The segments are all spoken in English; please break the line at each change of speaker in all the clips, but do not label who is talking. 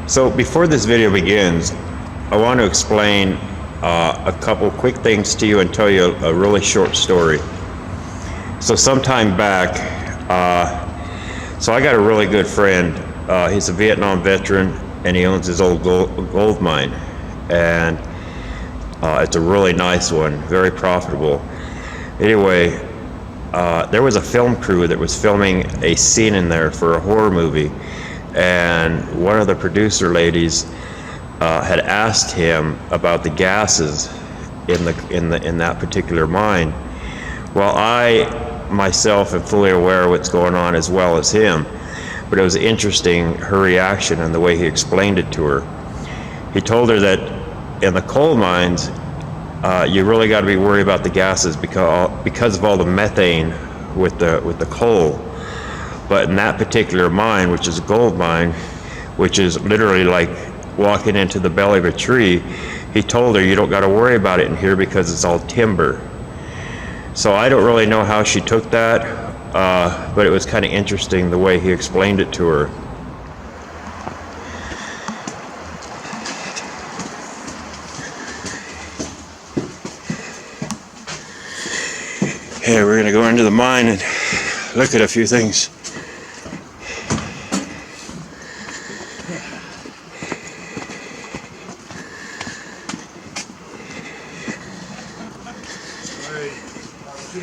So before this video begins, I want to explain a couple quick things to you and tell you a really short story. So sometime back, so I got a really good friend. He's a Vietnam veteran and he owns his old gold mine. And it's a really nice one, very profitable. Anyway, there was a film crew that was filming a scene in there for a horror movie. And one of the producer ladies had asked him about the gases in that particular mine. Well, I myself am fully aware of what's going on as well as him, but it was interesting her reaction and the way he explained it to her. He told her that in the coal mines, you really got to be worried about the gases because of all the methane with the coal. But in that particular mine, which is a gold mine, which is literally like walking into the belly of a tree, he told her you don't got to worry about it in here because it's all timber. So I don't really know how she took that, but it was kind of interesting the way he explained it to her. Hey, we're gonna go into the mine and look at a few things.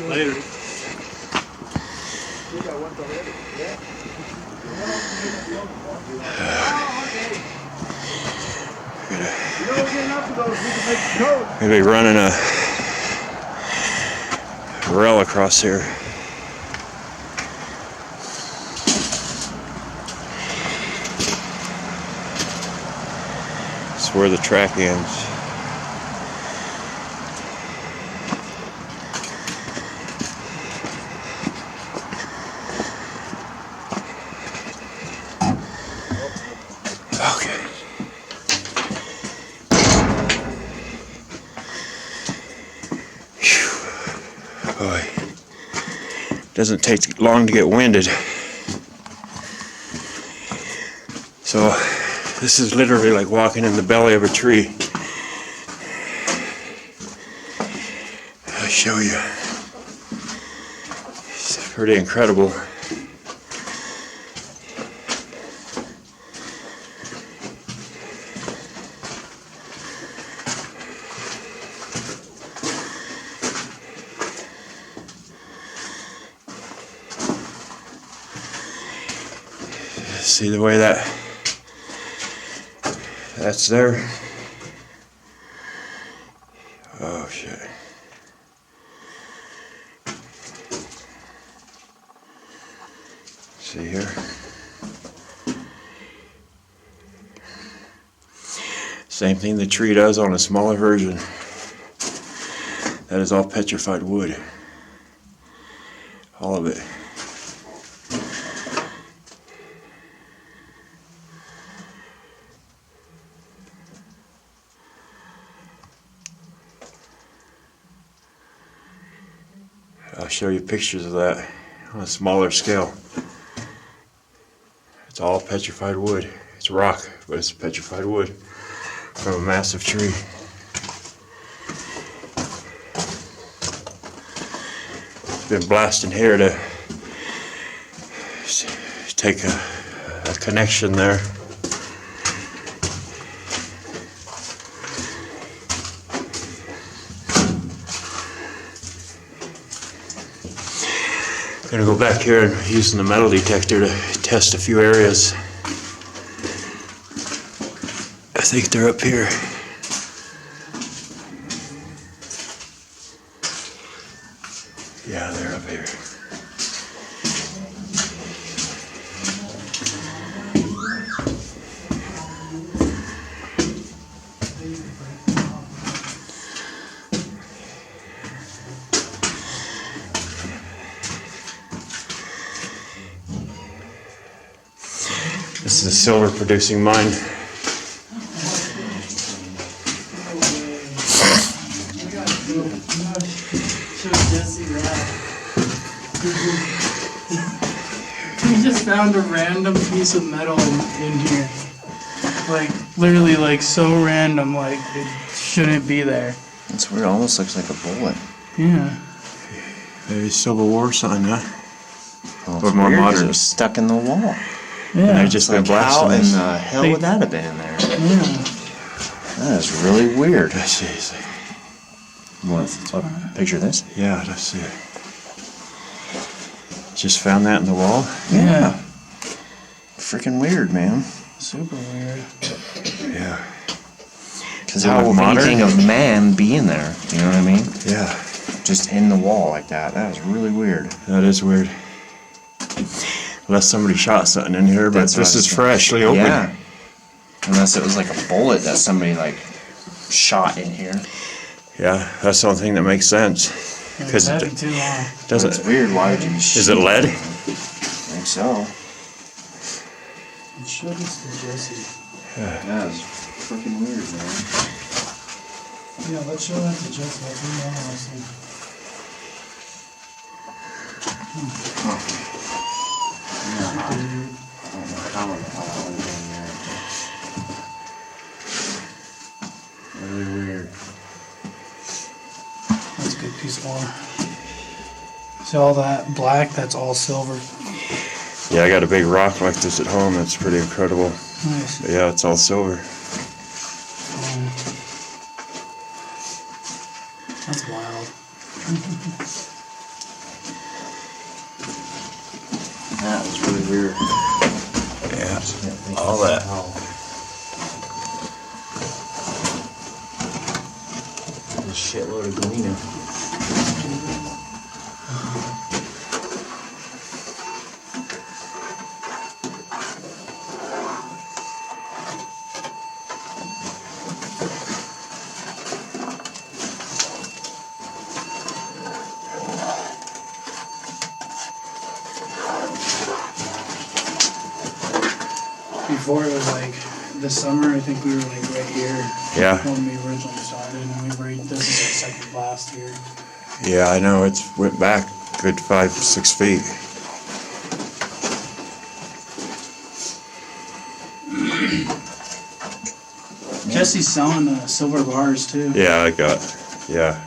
Later.
Gonna be running a rail across here. It's where the track ends. Okay. Whew. Boy, doesn't take long to get winded. So this is literally like walking in the belly of a tree. I'll show you. It's pretty incredible. See the way that's there? Oh shit. See here? Same thing the tree does on a smaller version. That is all petrified wood. All of it. I'll show you pictures of that on a smaller scale. It's all petrified wood. It's rock, but it's petrified wood from a massive tree. It's been blasting here to take a connection there. I'm gonna go back here and using the metal detector to test a few areas. I think they're up here. Yeah, they're up here. This is a silver producing mine.
We just found a random piece of metal in here. like literally like so random, like it shouldn't be there.
It's weird. It almost looks like a bullet.
Yeah.
Maybe Civil War sign, huh?
Well,
Or more
weird 'cause
modern.
it was stuck in the wall.
And
Yeah.
they just been
Like, how
blasting
in
this.
the hell would that have been in there?
Yeah.
That is really weird.
Let's see.
What? Picture this?
Yeah, let's see it. Just found that in the wall.
Yeah.
Freaking weird, man.
Super weird.
Yeah.
Because
Is it,
how
like,
would
modern?
anything of man be in there? You know what I mean?
Yeah.
Just in the wall like that. That is really weird.
That is weird. Unless somebody shot something in here, but
That's what
this
I
is
was
freshly opened.
Yeah. Unless it was like a bullet that somebody like shot in here.
Yeah, that's the only thing that makes sense.
It's heavy too long.
Doesn't
It's weird. Why would you be
Is it lead?
I think so.
It should be to Jesse.
That is freaking weird, man.
Yeah, let's show that to Jesse. That's really interesting.
Really weird.
That's a good piece of ore. See all that black? That's all silver.
Yeah, I got a big rock like this at home. That's pretty incredible.
Nice.
But yeah, it's all silver.
That's wild.
That was really weird.
Yeah, all that.
A shitload of galena.
Before it was like this summer, I think we were like right here.
Yeah.
When we originally started, and we were this is our second blast here.
Yeah, I know. It's went back good 5-6 feet.
Jesse's selling silver bars too.
Yeah, yeah.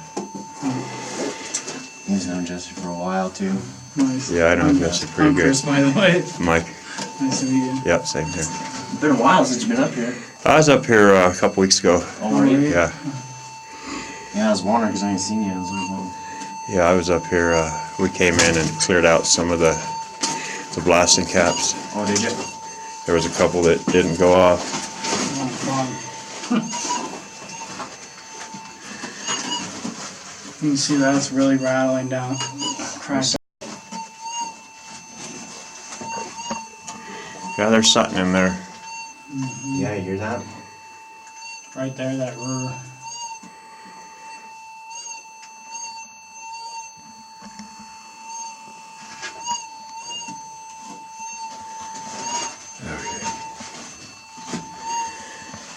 He's known Jesse for a while too.
Nice.
Yeah, I know Jesse pretty
I'm
good.
Chris, by the way.
Mike.
Nice to meet you.
Yep, same here.
It's been a while since you've been up here.
I was up here a couple weeks ago.
Oh, were you?
Yeah.
Yeah, I was wondering because I ain't seen you. I was like, well,
Yeah, I was up here. We came in and cleared out some of the blasting caps.
oh, did you?
There was a couple that didn't go off.
Oh, fun. You can see that's really rattling down. Crash.
Yeah, there's something in there.
Yeah, you hear that?
Right there, that roar.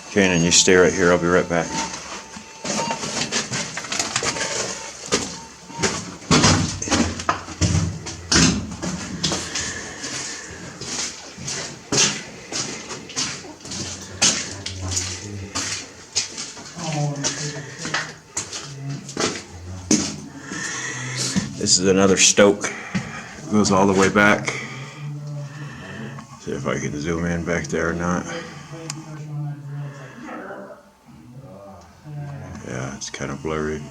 Okay, and you stay right here. I'll be right back. This is another stoke. Goes all the way back. See if I can zoom in back there or not. Yeah, it's kind of blurry.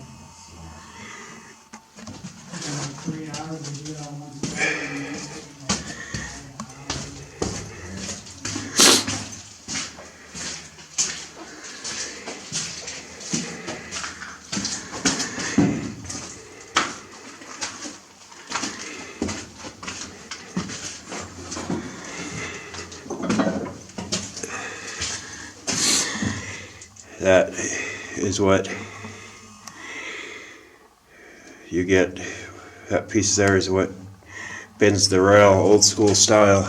That is what you get. That piece there is what bends the rail old school style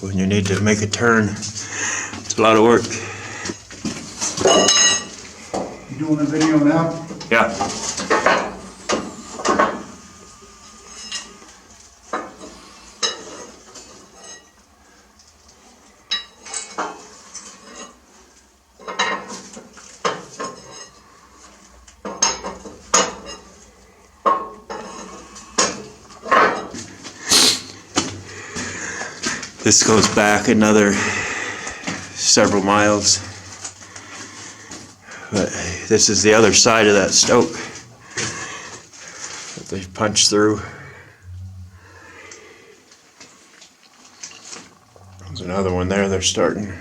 when you need to make a turn. It's a lot of work.
You doing a video now?
Yeah. This goes back another several miles. But this is the other side of that stope that they punched through. There's another one there they're starting.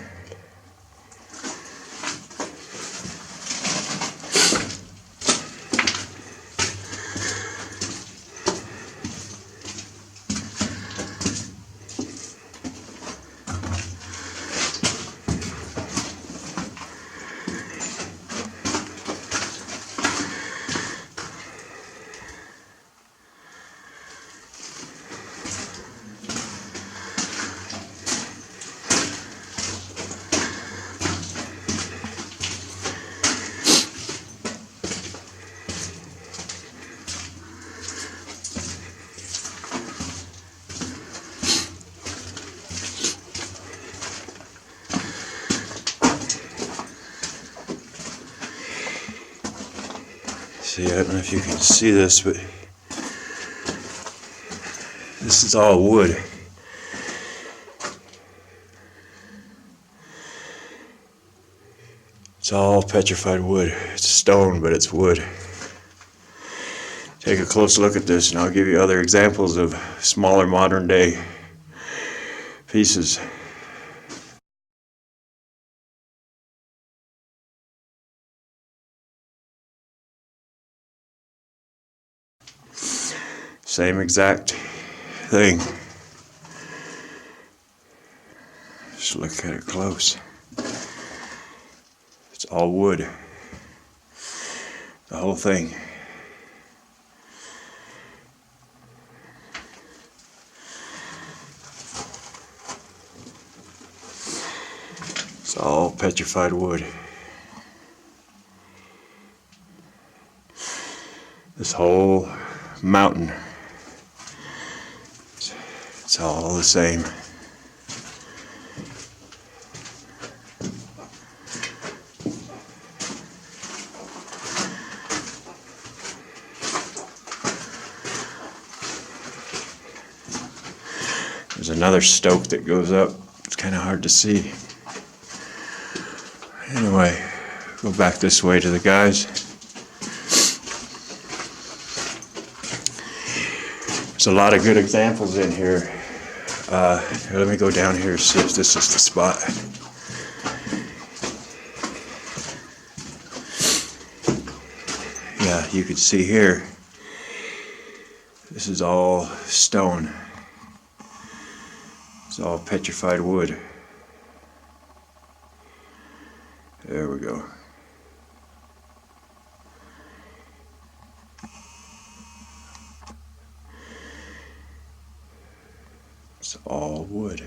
See, I don't know if you can see this, but this is all wood. It's all petrified wood. It's stone, but it's wood. Take a close look at this and I'll give you other examples of smaller modern day pieces. Same exact thing. Just look at it close. It's all wood. The whole thing. It's all petrified wood. This whole mountain. It's all the same. There's another stope that goes up. It's kind of hard to see. Anyway, go back this way to the guys. There's a lot of good examples in here. Let me go down here and see if this is the spot. Yeah, you can see here. This is all stone. It's all petrified wood. There we go. It's all wood.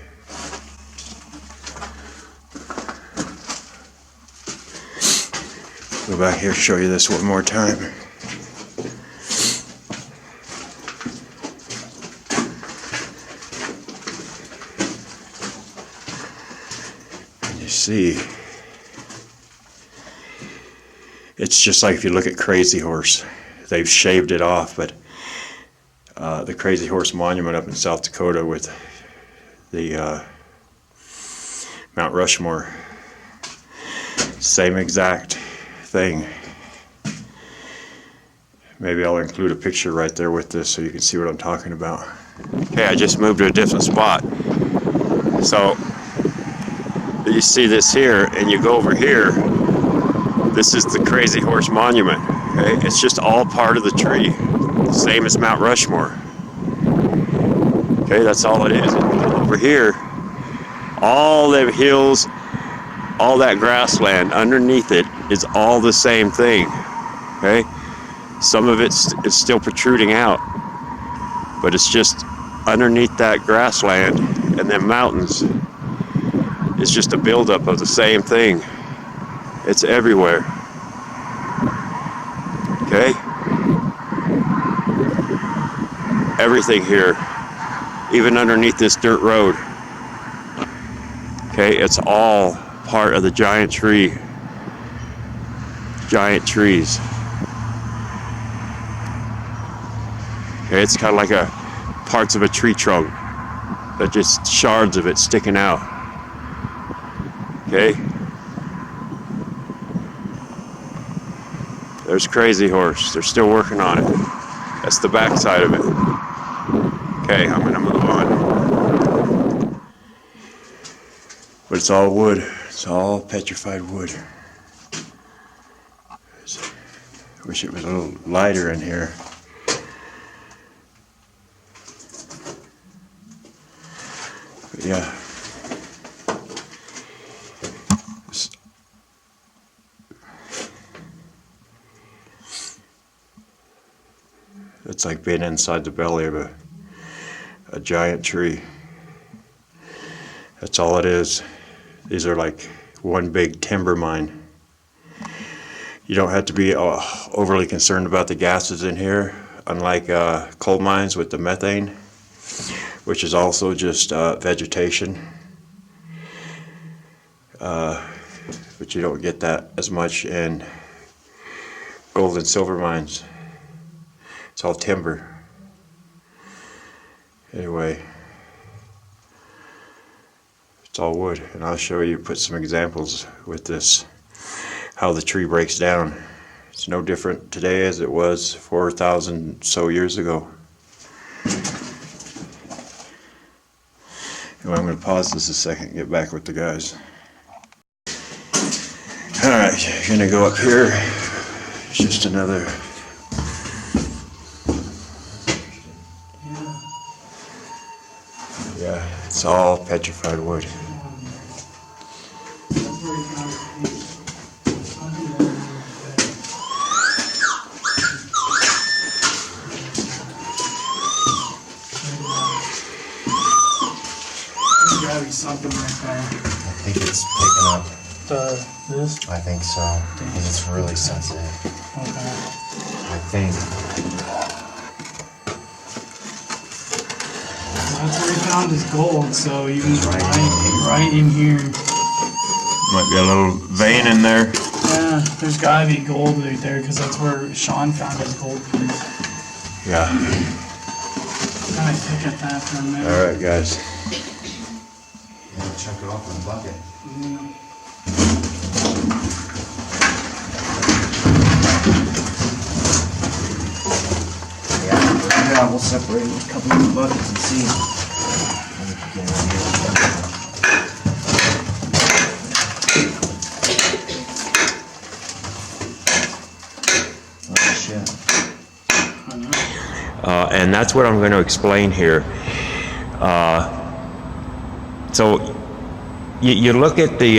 Go back here, show you this one more time. And you see, it's just like if you look at Crazy Horse. They've shaved it off, but the Crazy Horse Monument up in South Dakota with the Mount Rushmore, same exact thing. Maybe I'll include a picture right there with this so you can see what I'm talking about. Okay, I just moved to a different spot. So you see this here, and you go over here. This is the Crazy Horse Monument. Okay, it's just all part of the tree, same as Mount Rushmore. Okay, that's all it is. Over here, all the hills, all that grassland underneath it is all the same thing. Okay, some of it's still protruding out, but it's just underneath that grassland and then mountains. It's just a buildup of the same thing. It's everywhere. Okay, everything here, even underneath this dirt road. Okay, it's all part of the giant tree. Giant trees. Okay, it's kind of like parts of a tree trunk. but just shards of it sticking out. Okay? There's Crazy Horse. They're still working on it. That's the back side of it. Okay, I'm gonna move on. But it's all wood. It's all petrified wood. Wish it was a little lighter in here. But yeah. It's like being inside the belly of a giant tree. That's all it is. These are like one big timber mine. You don't have to be overly concerned about the gases in here, unlike coal mines with the methane, which is also just vegetation. But you don't get that as much in gold and silver mines. It's all timber. Anyway, it's all wood, and I'll show you, put some examples with this, how the tree breaks down. It's no different today as it was 4,000 so years ago. Anyway, I'm going to pause this a second and get back with the guys. Alright, you're going to go up here. It's just another... Yeah, it's all petrified wood.
There's gotta be something right there.
I think it's picking up.
This?
I think so, because it's really sensitive.
Okay.
I think.
That's where he found his gold, so you can right in here.
Might be a little vein in there.
Yeah, there's gotta be gold right there, because that's where Sean found his gold piece.
Yeah.
Kind of pick at that for a minute.
Alright, guys.
Yeah, chuck it off in the bucket.
Yeah.
Yeah, we'll separate a couple of the buckets and see. Oh shit.
And that's what I'm going to explain here. So you look at the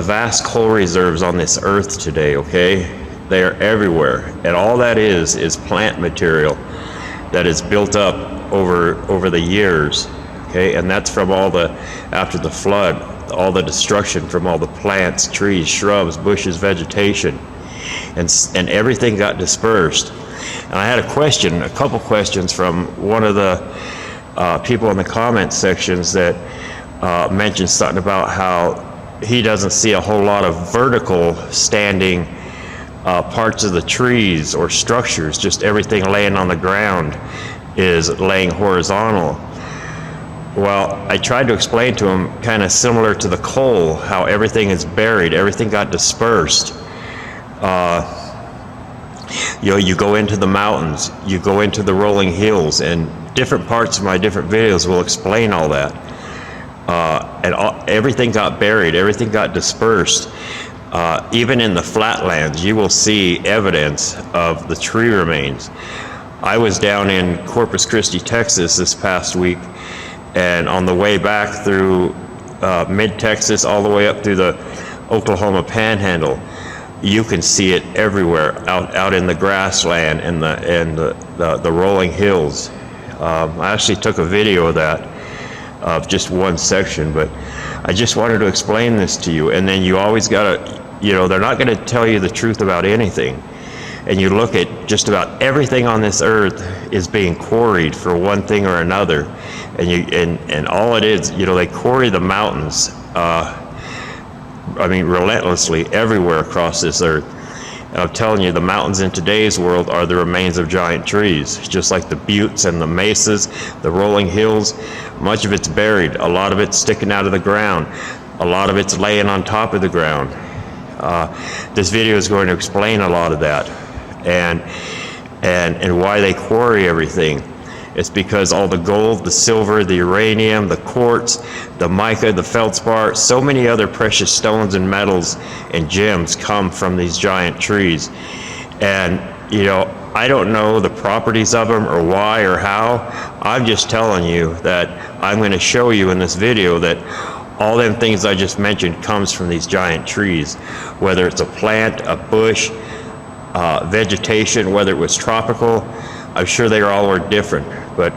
vast coal reserves on this earth today, okay? They are everywhere, and all that is plant material that is built up over the years, okay? And that's from after the flood, all the destruction from all the plants, trees, shrubs, bushes, vegetation, and everything got dispersed. And I had a couple questions from one of the people in the comment sections that mentioned something about how he doesn't see a whole lot of vertical standing parts of the trees or structures. Just everything laying on the ground is laying horizontal. Well, I tried to explain to him, kind of similar to the coal, how everything is buried, everything got dispersed. You go into the mountains, you go into the rolling hills, and different parts of my different videos will explain all that. Everything got buried, everything got dispersed. Even in the flatlands, you will see evidence of the tree remains. I was down in Corpus Christi, Texas this past week, and on the way back through mid-Texas all the way up through the Oklahoma Panhandle, you can see it everywhere out in the grassland and the rolling hills. I actually took a video of that, of just one section, but I just wanted to explain this to you. And then you always gotta, they're not gonna tell you the truth about anything. And you look at just about everything on this earth is being quarried for one thing or another. And all it is, they quarry the mountains, relentlessly everywhere across this earth. And I'm telling you, the mountains in today's world are the remains of giant trees, just like the buttes and the mesas, the rolling hills. Much of it's buried, a lot of it's sticking out of the ground, a lot of it's laying on top of the ground. This video is going to explain a lot of that, and why they quarry everything. It's because all the gold, the silver, the uranium, the quartz, the mica, the feldspar, so many other precious stones and metals and gems come from these giant trees. And, you know, I don't know the properties of them or why or how. I'm just telling you that I'm going to show you in this video that all them things I just mentioned comes from these giant trees. Whether it's a plant, a bush, vegetation, whether it was tropical, I'm sure they all are different, but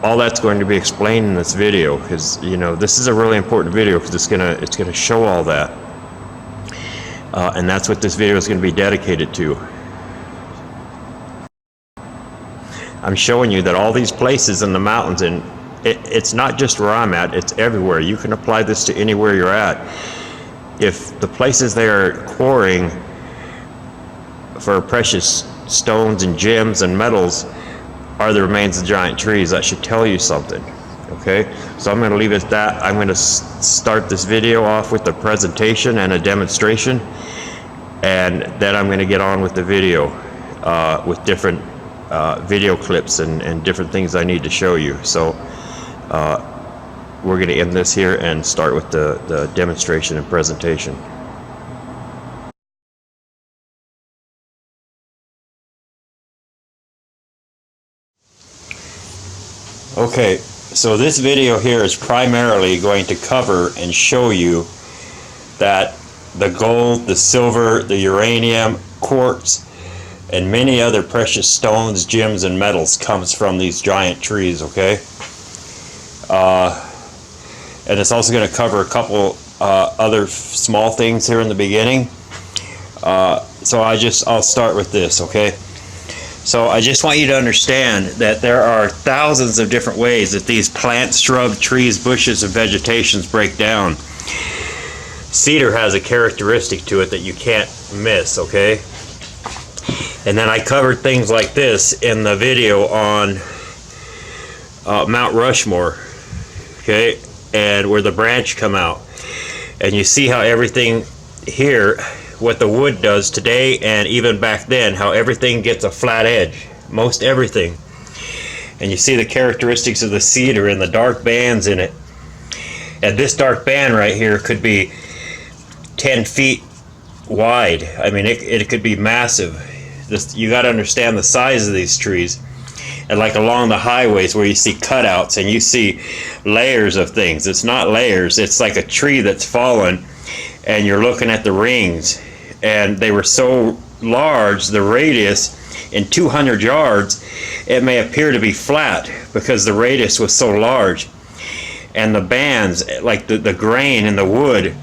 all that's going to be explained in this video, because, you know, this is a really important video because it's gonna show all that, and that's what this video is going to be dedicated to. I'm showing you that all these places in the mountains, and it's not just where I'm at, it's everywhere. You can apply this to anywhere you're at. If the places they are quarrying for precious stones and gems and metals are the remains of giant trees, that should tell you something. Okay, so I'm going to leave it at that. I'm going to start this video off with a presentation and a demonstration, and then I'm going to get on with the video with different video clips and different things I need to show you. So we're going to end this here and start with the demonstration and presentation. Okay, so this video here is primarily going to cover and show you that the gold, the silver, the uranium, quartz, and many other precious stones, gems, and metals comes from these giant trees, okay? And it's also going to cover a couple other small things here in the beginning. So I'll start with this, okay? So I just want you to understand that there are thousands of different ways that these plants, shrubs, trees, bushes, and vegetations break down. Cedar has a characteristic to it that you can't miss, okay? And then I covered things like this in the video on Mount Rushmore, okay? And where the branch come out. And you see how everything here, what the wood does today and even back then, how everything gets a flat edge, most everything. And you see the characteristics of the cedar and the dark bands in it. And this dark band right here could be 10 feet wide. I mean, it could be massive. You got to understand the size of these trees. And like along the highways where you see cutouts and you see layers of things, it's not layers, it's like a tree that's fallen and you're looking at the rings. And they were so large, the radius in 200 yards, it may appear to be flat because the radius was so large. And the bands, like the grain in the wood,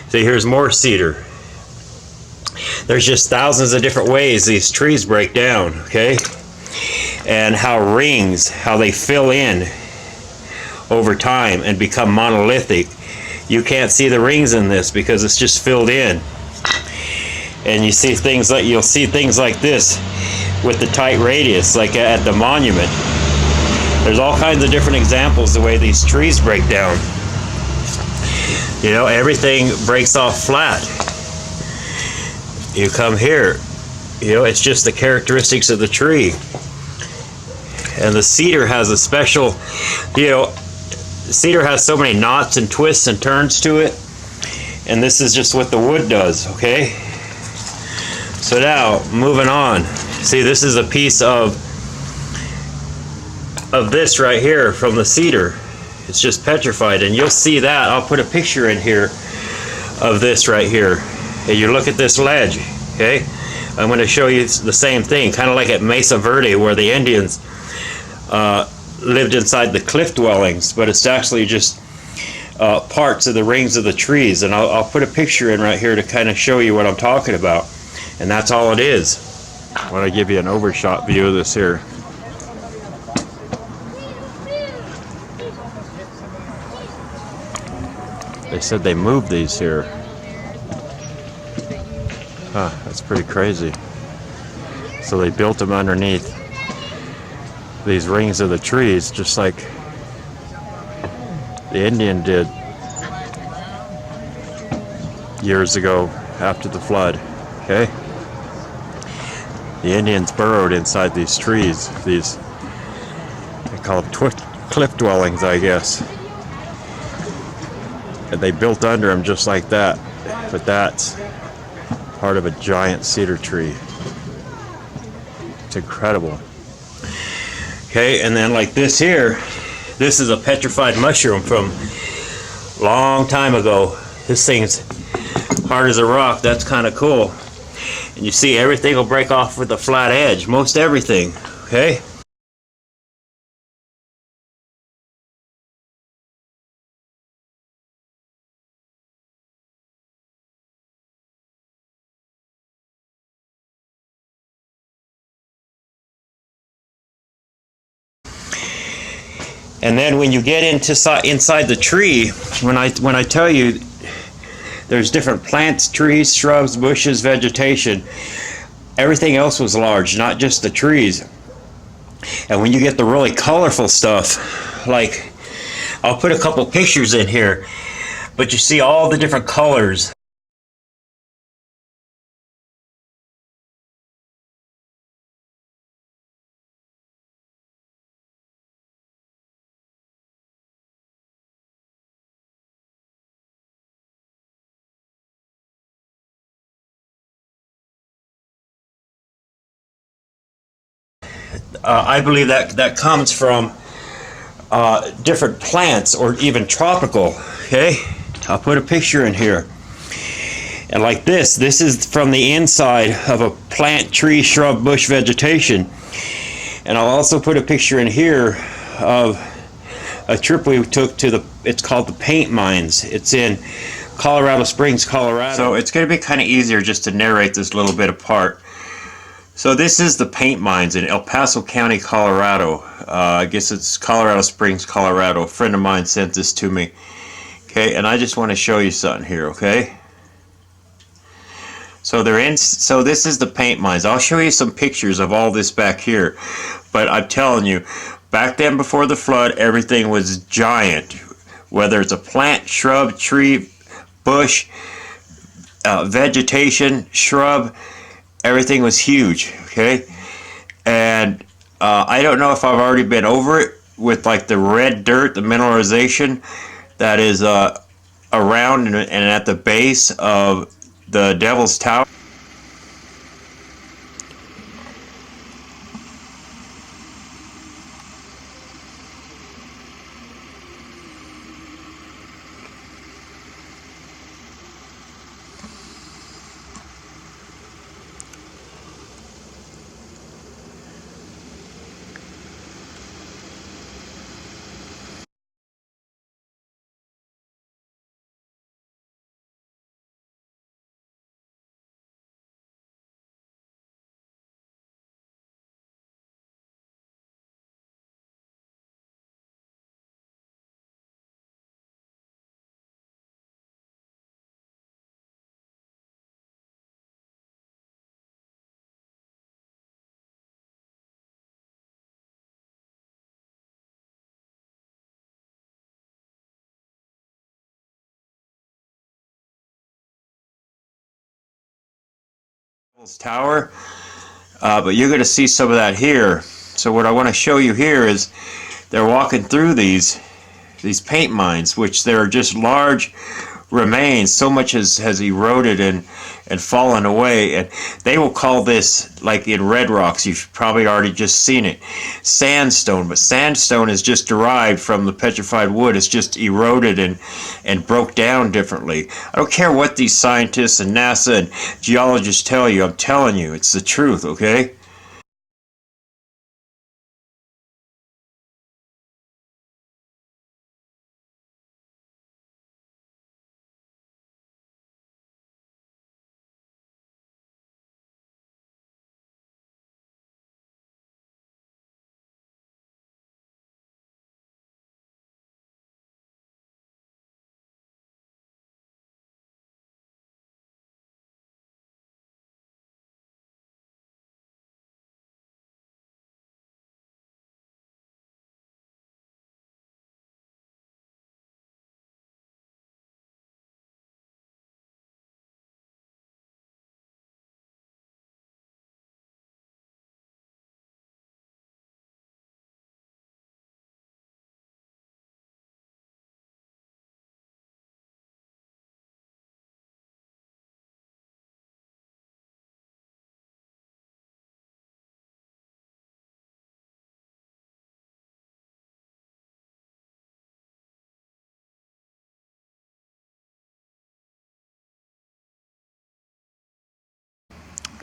see, here's more cedar. There's just thousands of different ways these trees break down, okay? And how rings, how they fill in over time and become monolithic. You can't see the rings in this because it's just filled in. And you'll see things like this with the tight radius, like at the monument. There's all kinds of different examples the way these trees break down. You know, everything breaks off flat. You come here, you know, it's just the characteristics of the tree. And the cedar has a special, you know, cedar has so many knots and twists and turns to it, and this is just what the wood does, okay? So now, moving on. See, this is a piece of this right here from the cedar. It's just petrified, and you'll see that. I'll put a picture in here of this right here. And you look at this ledge, okay? I'm going to show you the same thing, kind of like at Mesa Verde, where the Indians lived inside the cliff dwellings, but it's actually just parts of the rings of the trees. And I'll put a picture in right here to kind of show you what I'm talking about. And that's all it is. I want to give you an overshot view of this here. They said they moved these here. Huh, that's pretty crazy. So they built them underneath these rings of the trees, just like the Indian did years ago after the flood. Okay? The Indians burrowed inside these trees. These, they call them cliff dwellings, I guess. And they built under them just like that. But that's part of a giant cedar tree. It's incredible. Okay, and then like this here, this is a petrified mushroom from a long time ago. This thing's hard as a rock. That's kind of cool. And you see everything will break off with a flat edge. Most everything, okay? And then when you get inside the tree, when I tell you there's different plants, trees, shrubs, bushes, vegetation, everything else was large, not just the trees. And when you get the really colorful stuff, like I'll put a couple pictures in here, but you see all the different colors. I believe that comes from different plants or even tropical. Okay, I'll put a picture in here. And like this is from the inside of a plant, tree, shrub, bush, vegetation. And I'll also put a picture in here of a trip we took to it's called the Paint Mines. It's in Colorado Springs, Colorado. So it's going to be kind of easier just to narrate this little bit apart. So this is the Paint Mines in El Paso County, Colorado. I guess it's Colorado Springs, Colorado. A friend of mine sent this to me. Okay, and I just want to show you something here, okay? So so this is the Paint Mines. I'll show you some pictures of all this back here. But I'm telling you, back then before the flood, everything was giant. Whether it's a plant, shrub, tree, bush, vegetation, shrub, everything was huge, okay? And I don't know if I've already been over it with like the red dirt, the mineralization that is around and at the base of the Devil's Tower. Tower, but you're going to see some of that here. So what I want to show you here is they're walking through these paint mines, which they're just large remains. So much has eroded and fallen away, and they will call this, like in red rocks, you've probably already just seen it, sandstone. But sandstone is just derived from the petrified wood. It's just eroded and broke down differently. I don't care what these scientists and NASA and geologists tell you. I'm telling you, it's the truth, okay?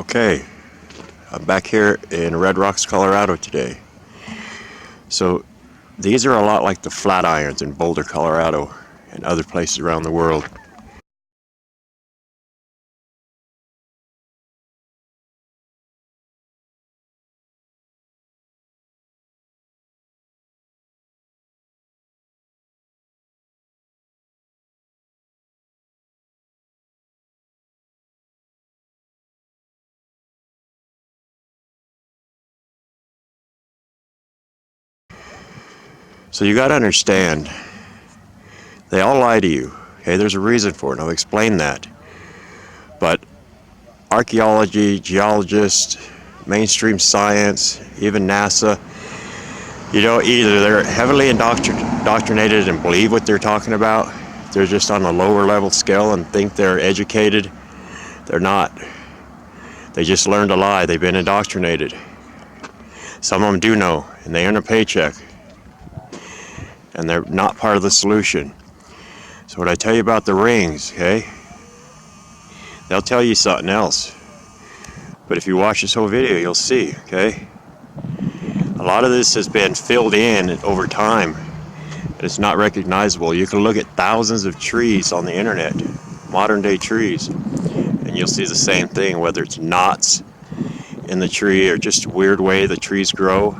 Okay, I'm back here in Red Rocks, Colorado today. So these are a lot like the Flatirons in Boulder, Colorado, and other places around the world. So you got to understand, they all lie to you. Okay, there's a reason for it. I'll explain that. But archaeology, geologists, mainstream science, even NASA, either they're heavily indoctrinated and believe what they're talking about. They're just on a lower level scale and think they're educated. They're not. They just learned to lie. They've been indoctrinated. Some of them do know, and they earn a paycheck. And they're not part of the solution. So what I tell you about the rings, okay? They'll tell you something else. But if you watch this whole video, you'll see, okay? A lot of this has been filled in over time, and it's not recognizable. You can look at thousands of trees on the internet, modern day trees, and you'll see the same thing, whether it's knots in the tree or just a weird way the trees grow.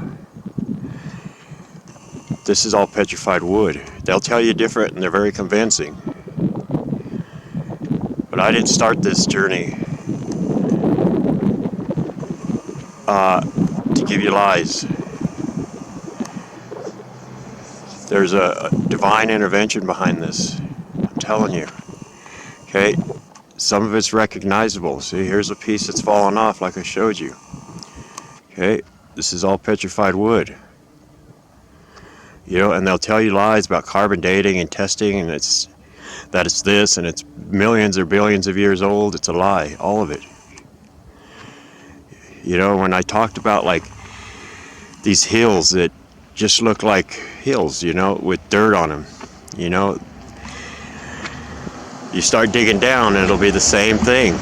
This is all petrified wood. They'll tell you different, and they're very convincing. But I didn't start this journey to give you lies. There's a divine intervention behind this. I'm telling you. Okay? Some of it's recognizable. See, here's a piece that's fallen off like I showed you. Okay? This is all petrified wood. And they'll tell you lies about carbon dating and testing, and it's this, and it's millions or billions of years old. It's a lie, all of it. When I talked about like these hills that just look like hills, with dirt on them, you start digging down and it'll be the same thing.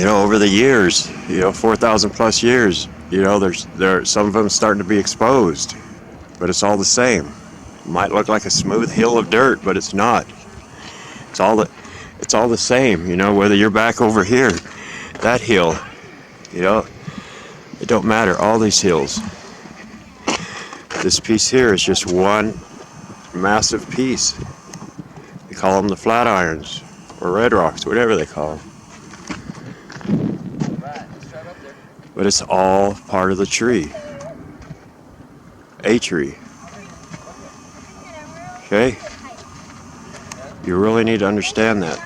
Over the years, 4,000 plus years, there's some of them starting to be exposed. But it's all the same. It might look like a smooth hill of dirt, but it's not. It's all the same, whether you're back over here, that hill, it don't matter, all these hills. This piece here is just one massive piece. They call them the Flatirons, or red rocks, whatever they call them. But it's all part of the tree. A tree. Okay? You really need to understand that.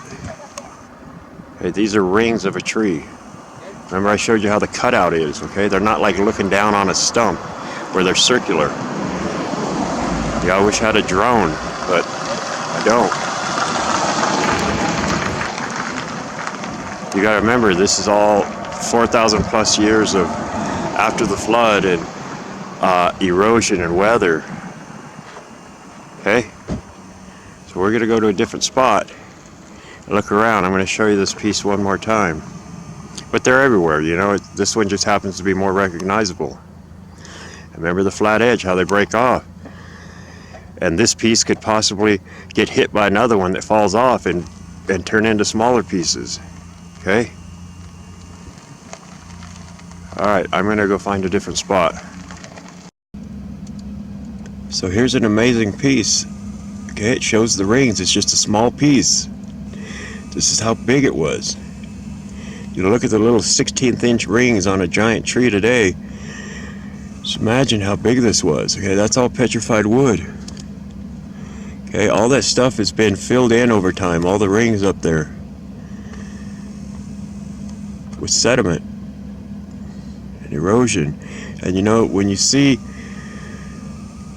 Okay, these are rings of a tree. Remember I showed you how the cutout is, okay? They're not like looking down on a stump where they're circular. Yeah, I wish I had a drone, but I don't. You gotta remember, this is all 4,000 plus years of after the flood and erosion and weather. Okay? So we're gonna go to a different spot and look around. I'm gonna show you this piece one more time. But they're everywhere, you know. This one just happens to be more recognizable. Remember the flat edge, how they break off. And this piece could possibly get hit by another one that falls off and turn into smaller pieces. Okay? Alright, I'm gonna go find a different spot. So here's an amazing piece. Okay, it shows the rings. It's just a small piece. This is how big it was. You look at the little 16th inch rings on a giant tree today. Just imagine how big this was. Okay, that's all petrified wood. Okay, all that stuff has been filled in over time, all the rings up there, with sediment and erosion. And you know, when you see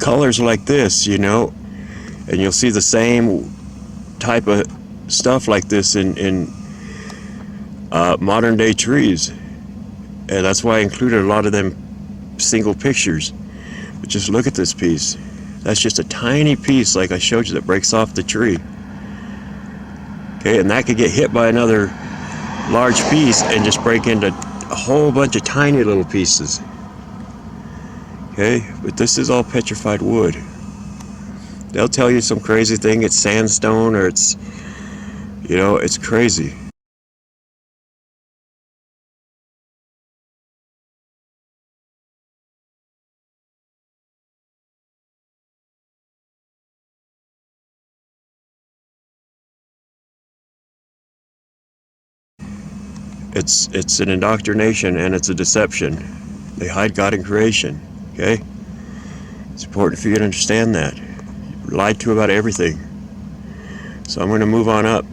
colors like this, you know, and you'll see the same type of stuff like this in modern day trees, and that's why I included a lot of them single pictures. But just look at this piece. That's just a tiny piece, like I showed you, that breaks off the tree. Okay, and that could get hit by another large piece and just break into a whole bunch of tiny little pieces. Okay, but this is all petrified wood. They'll tell you some crazy thing, it's sandstone, or it's, you know, it's crazy. It's an indoctrination and it's a deception. They hide God in creation, okay? It's important for you to understand that. You're lied to about everything. So I'm going to move on up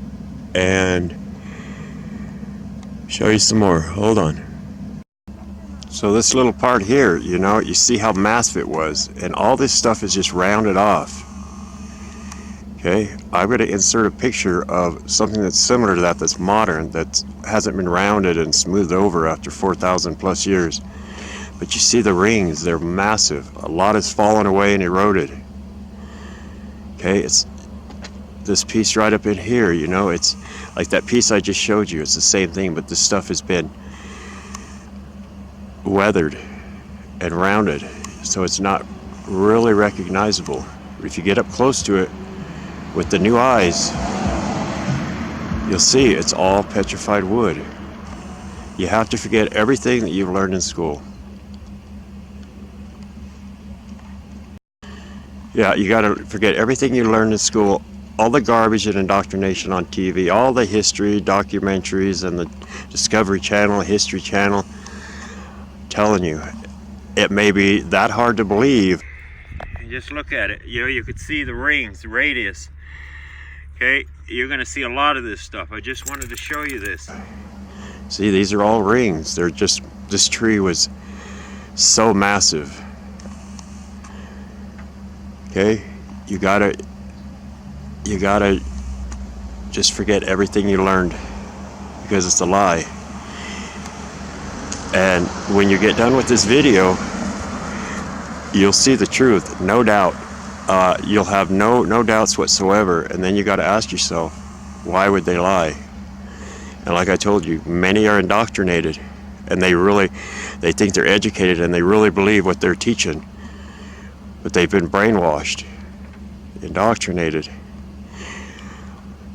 and show you some more. Hold on. So this little part here, you know, you see how massive it was, and all this stuff is just rounded off. Okay, I'm going to insert a picture of something that's similar to that, that's modern, that hasn't been rounded and smoothed over after 4,000 plus years. But you see the rings, they're massive. A lot has fallen away and eroded. Okay, it's this piece right up in here, you know, it's like that piece I just showed you. It's the same thing, but this stuff has been weathered and rounded, so it's not really recognizable. If you get up close to it with the new eyes, you'll see it's all petrified wood. You have to forget everything that you've learned in school. Yeah, you got to forget everything you learned in school, all the garbage and indoctrination on TV, all the history documentaries and the Discovery Channel, History Channel. I'm telling you, it may be that hard to believe. Just look at it. You know, you could see the rings, the radius. Okay, you're going to see a lot of this stuff. I just wanted to show you this. See, these are all rings. They're just, this tree was so massive. Okay, you gotta just forget everything you learned, because it's a lie. And when you get done with this video, you'll see the truth, no doubt. You'll have no doubts whatsoever, and then you got to ask yourself, why would they lie? And like I told you, many are indoctrinated, and they think they're educated, and they really believe what they're teaching, but they've been brainwashed, indoctrinated.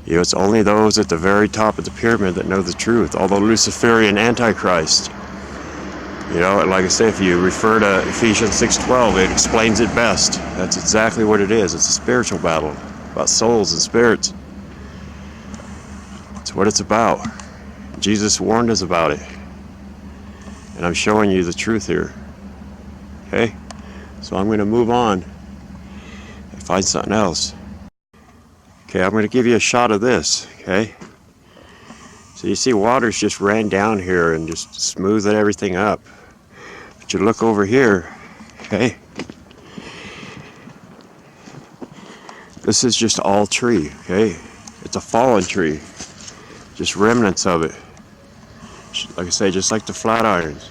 You know, it's only those at the very top of the pyramid that know the truth, all the Luciferian Antichrist. You know, like I say, if you refer to Ephesians 6:12, it explains it best. That's exactly what it is. It's a spiritual battle about souls and spirits. It's what it's about. Jesus warned us about it. And I'm showing you the truth here. Okay? So I'm going to move on and find something else. Okay, I'm going to give you a shot of this. Okay? So you see water's just ran down here and just smoothed everything up. But you look over here, okay? This is just all tree, okay? It's a fallen tree. Just remnants of it. Like I say, just like the flat irons.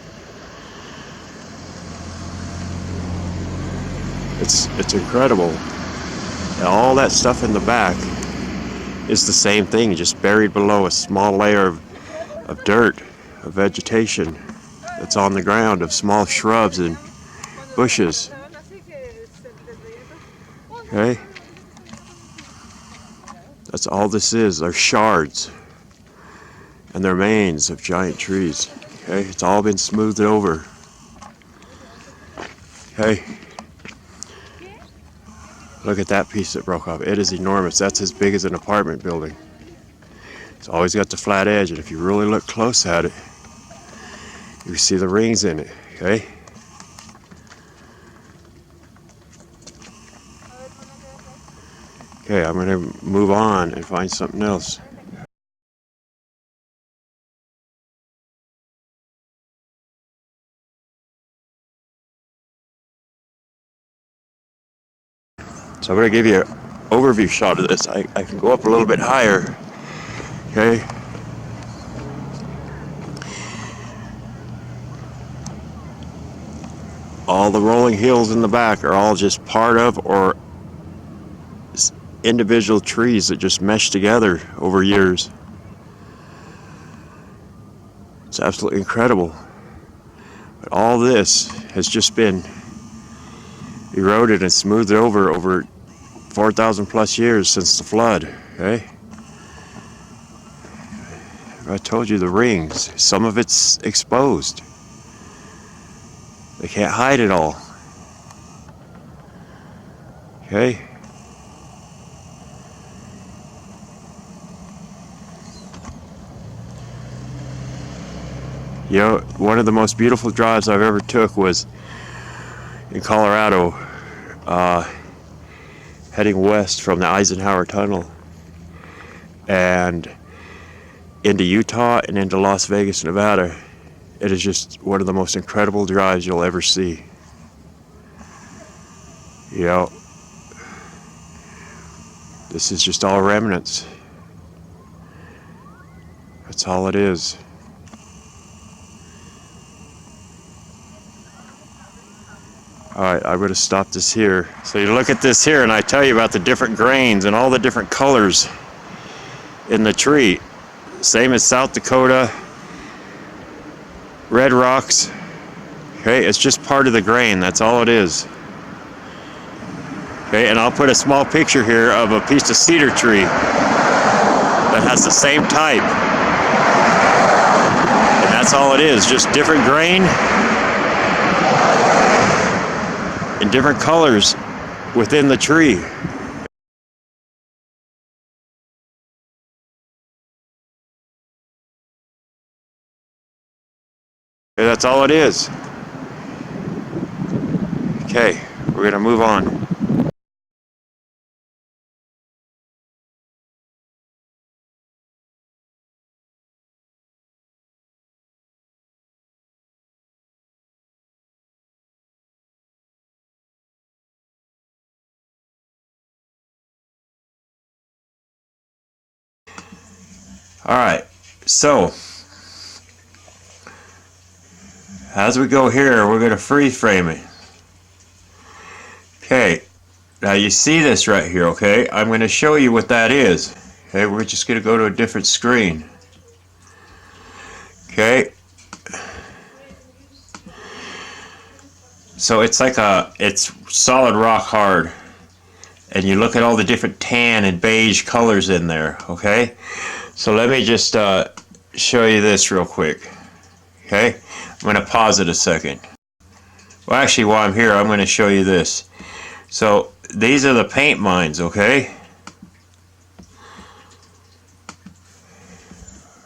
It's incredible. And all that stuff in the back is the same thing, just buried below a small layer of dirt, of vegetation that's on the ground, of small shrubs and bushes. Okay? That's all this is. They're shards and they're remains of giant trees. Okay? It's all been smoothed over. Okay? Look at that piece that broke off. It is enormous. That's as big as an apartment building. It's always got the flat edge, and if you really look close at it, you see the rings in it, okay? Okay, I'm gonna move on and find something else. So I'm gonna give you an overview shot of this. I can go up a little bit higher, okay? All the rolling hills in the back are all just part of or individual trees that just mesh together over years. It's absolutely incredible. But all this has just been eroded and smoothed over 4,000 plus years since the flood, okay? I told you the rings, some of it's exposed. They can't hide it all. Okay? You know, one of the most beautiful drives I've ever took was in Colorado, heading west from the Eisenhower Tunnel and into Utah and into Las Vegas, Nevada. It is just one of the most incredible drives you'll ever see. You know, this is just all remnants. That's all it is. Alright, I'm going to stop this here. So you look at this here and I tell you about the different grains and all the different colors in the tree. Same as South Dakota, red rocks. Okay, it's just part of the grain, that's all it is. Okay, and I'll put a small picture here of a piece of cedar tree that has the same type. And that's all it is, just different grain and different colors within the tree. Okay, that's all it is. Okay, we're gonna move on. Alright, so as we go here, we're going to freeze frame it. Okay, now you see this right here, okay? I'm going to show you what that is. Okay, we're just going to go to a different screen. Okay. So it's like it's solid rock hard. And you look at all the different tan and beige colors in there, okay? So let me just show you this real quick. Okay, I'm going to pause it a second. Well, actually, while I'm here, I'm going to show you this. So these are the paint mines, okay?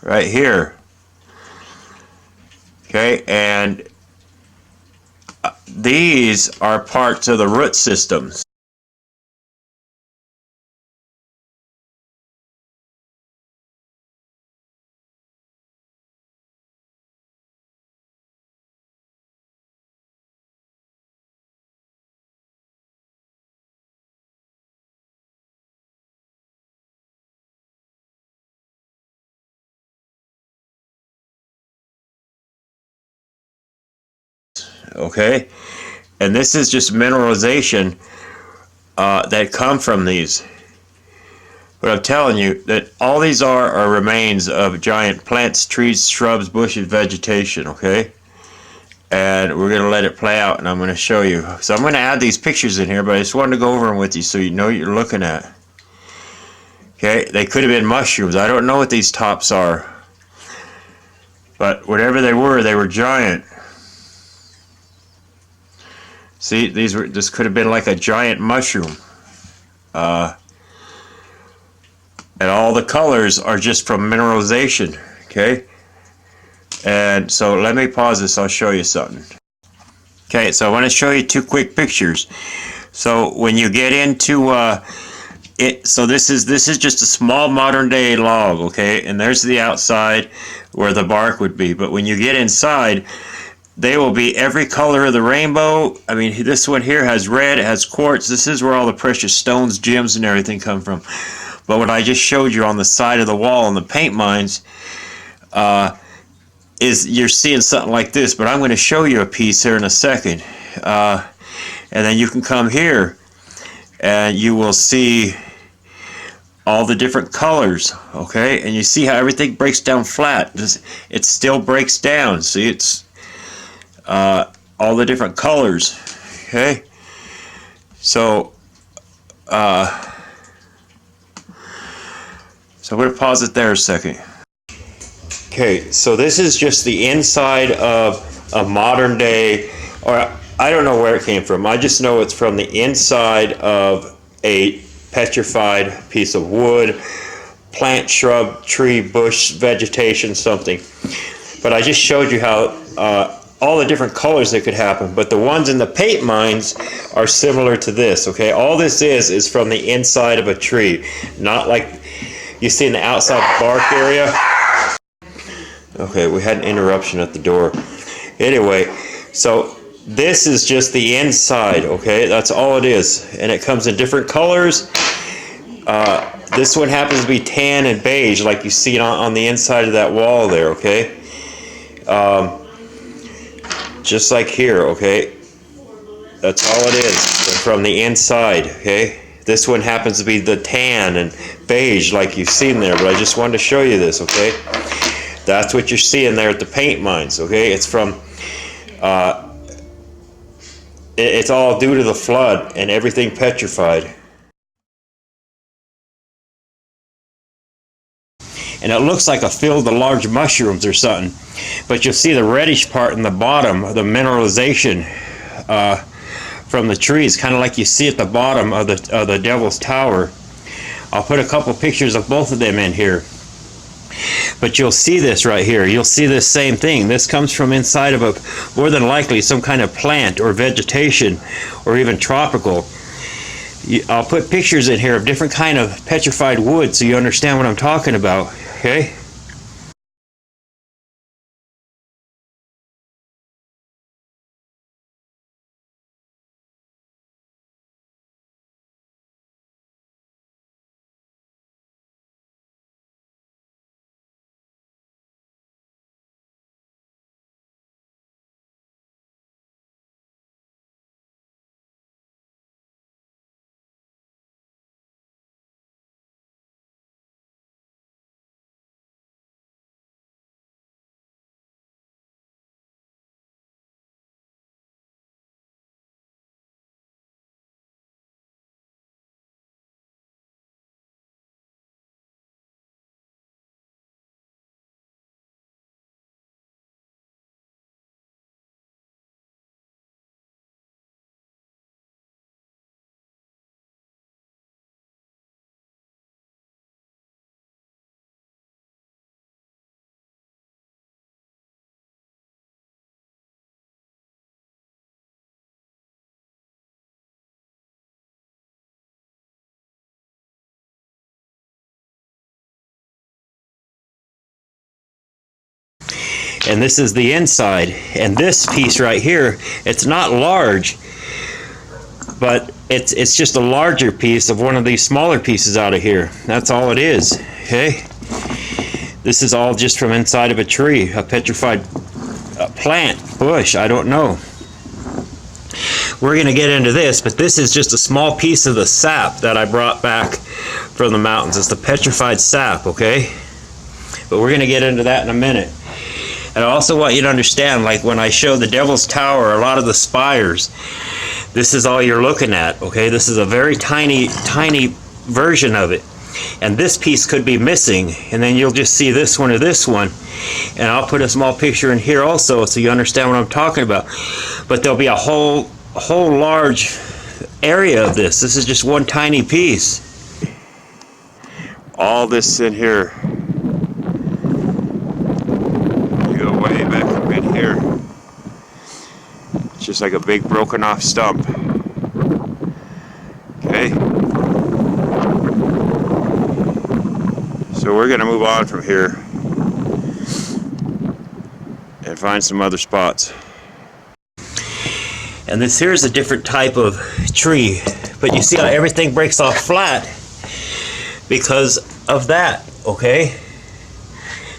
Right here. Okay, and these are parts of the root systems. okay? And this is just mineralization that come from these. But I'm telling you that all these are remains of giant plants, trees, shrubs, bushes, vegetation, okay? And we're going to let it play out, and I'm going to show you. So I'm going to add these pictures in here, but I just wanted to go over them with you so you know what you're looking at. Okay, they could have been mushrooms. I don't know what these tops are. But whatever they were giant. See, this could have been like a giant mushroom. And all the colors are just from mineralization, okay? And so let me pause this, I'll show you something. Okay, so I want to show you two quick pictures. So when you get into so this is just a small modern day log, okay? And there's the outside where the bark would be. But when you get inside, they will be every color of the rainbow. I mean, this one here has red, it has quartz. This is where all the precious stones, gems, and everything come from. But what I just showed you on the side of the wall in the paint mines, is you're seeing something like this. But I'm going to show you a piece here in a second. And then you can come here and you will see all the different colors, okay? And you see how everything breaks down flat. It still breaks down. See, it's all the different colors, okay? So so I'm going to pause it there a second. Okay, so this is just the inside of a modern day, or I don't know where it came from. I just know it's from the inside of a petrified piece of wood, plant, shrub, tree, bush, vegetation, something. But I just showed you how all the different colors that could happen. But the ones in the paint mines are similar to this, okay? All this is from the inside of a tree, not like you see in the outside bark area. Okay, we had an interruption at the door. Anyway, so this is just the inside, okay? That's all it is. And it comes in different colors. This one happens to be tan and beige, like you see on the inside of that wall there, okay? Just like here, okay? That's all it is, from the inside, okay? This one happens to be the tan and beige like you've seen there, but I just wanted to show you this, okay? That's what you're seeing there at the paint mines, okay? It's from, it's all due to the flood and everything petrified. And it looks like a field of large mushrooms or something, but you'll see the reddish part in the bottom of the mineralization from the trees, kind of like you see at the bottom of the Devil's Tower. I'll put a couple pictures of both of them in here. But you'll see this right here. You'll see this same thing. This comes from inside of more than likely, some kind of plant or vegetation or even tropical. I'll put pictures in here of different kind of petrified wood so you understand what I'm talking about, okay? And this is the inside. And this piece right here, it's not large, but it's just a larger piece of one of these smaller pieces out of here. That's all it is, okay? This is all just from inside of a tree, a petrified plant, bush, I don't know. we're going to get into this, but this is just a small piece of the sap that I brought back from the mountains. It's the petrified sap, okay? But we're going to get into that in a minute. And I also want you to understand, like when I show the Devil's Tower, a lot of the spires, this is all you're looking at, okay? This is a very tiny, tiny version of it. And this piece could be missing, and then you'll just see this one or this one. And I'll put a small picture in here also so you understand what I'm talking about. But there'll be a whole large area of this. This is just one tiny piece. All this in here. You go way back up in here. It's just like a big broken off stump. Okay. So we're going to move on from here and find some other spots. And this here is a different type of tree, but you see how everything breaks off flat because of that, okay?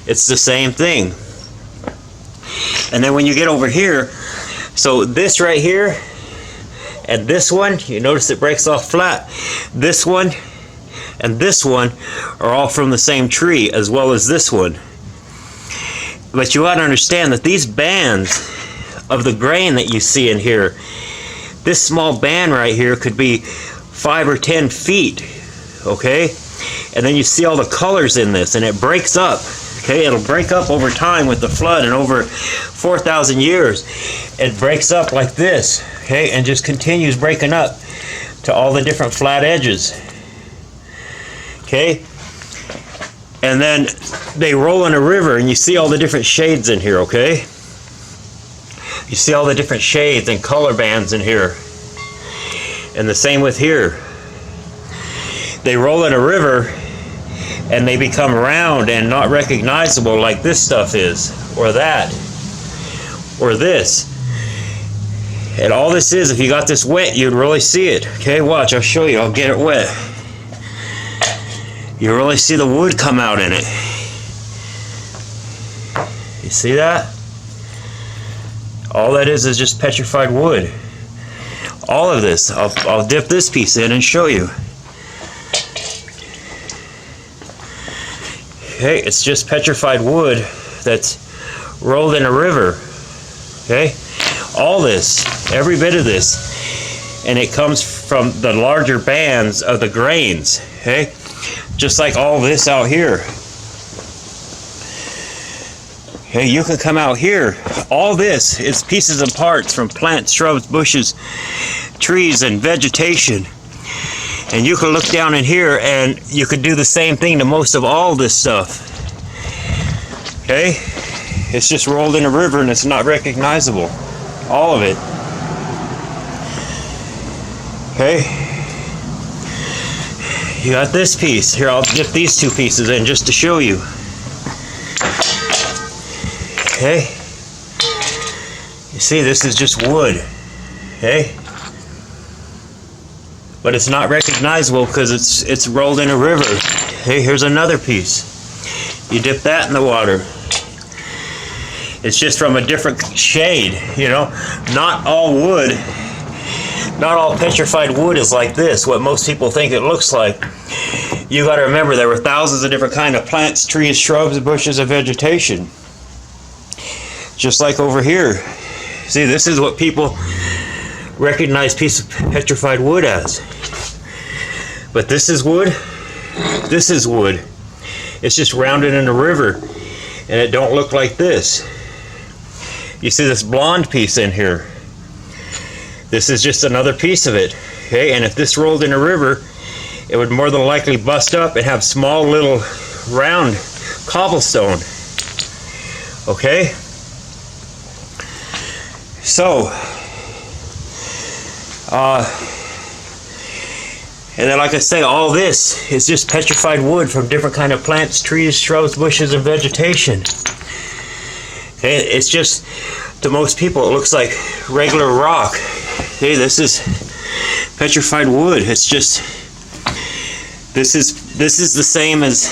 It's the same thing. And then when you get over here, so this right here and this one, you notice it breaks off flat. This one and this one are all from the same tree, as well as this one. But you ought to understand that these bands of the grain that you see in here, this small band right here could be 5 or 10 feet, okay? And then you see all the colors in this, and it breaks up, okay? It'll break up over time with the flood, and over 4,000 years, it breaks up like this, okay? And just continues breaking up to all the different flat edges. Okay, and then they roll in a river, and you see all the different shades in here, okay? You see all the different shades and color bands in here. And the same with here. They roll in a river, and they become round and not recognizable like this stuff is, or that, or this. And all this is, if you got this wet, you'd really see it. Okay, watch, I'll show you, I'll get it wet. You really see the wood come out in it. You see that? All that is just petrified wood. All of this. I'll dip this piece in and show you. Okay, it's just petrified wood that's rolled in a river. Okay? All this, every bit of this. And it comes from the larger bands of the grains. Okay? Just like all this out here. Okay, you can come out here. All this is pieces and parts from plants, shrubs, bushes, trees, and vegetation. And you can look down in here and you could do the same thing to most of all this stuff. Okay? It's just rolled in a river and it's not recognizable. All of it. Okay? You got this piece. Here, I'll dip these two pieces in just to show you. Okay? You see, this is just wood. Okay? But it's not recognizable because it's rolled in a river. Okay, here's another piece. You dip that in the water. It's just from a different shade, you know? Not all wood, not all petrified wood is like this, what most people think it looks like. You got to remember there were thousands of different kinds of plants, trees, shrubs, bushes, and vegetation. Just like over here. See, this is what people recognize piece of petrified wood as. But this is wood. This is wood. It's just rounded in a river, and it don't look like this. You see this blonde piece in here. This is just another piece of it. Okay, and if this rolled in a river, it would more than likely bust up and have small little round cobblestone. Okay? So, and then like I say, all this is just petrified wood from different kind of plants, trees, shrubs, bushes, and vegetation. Okay, it's just, to most people, it looks like regular rock. Okay, this is petrified wood. It's just, this is the same as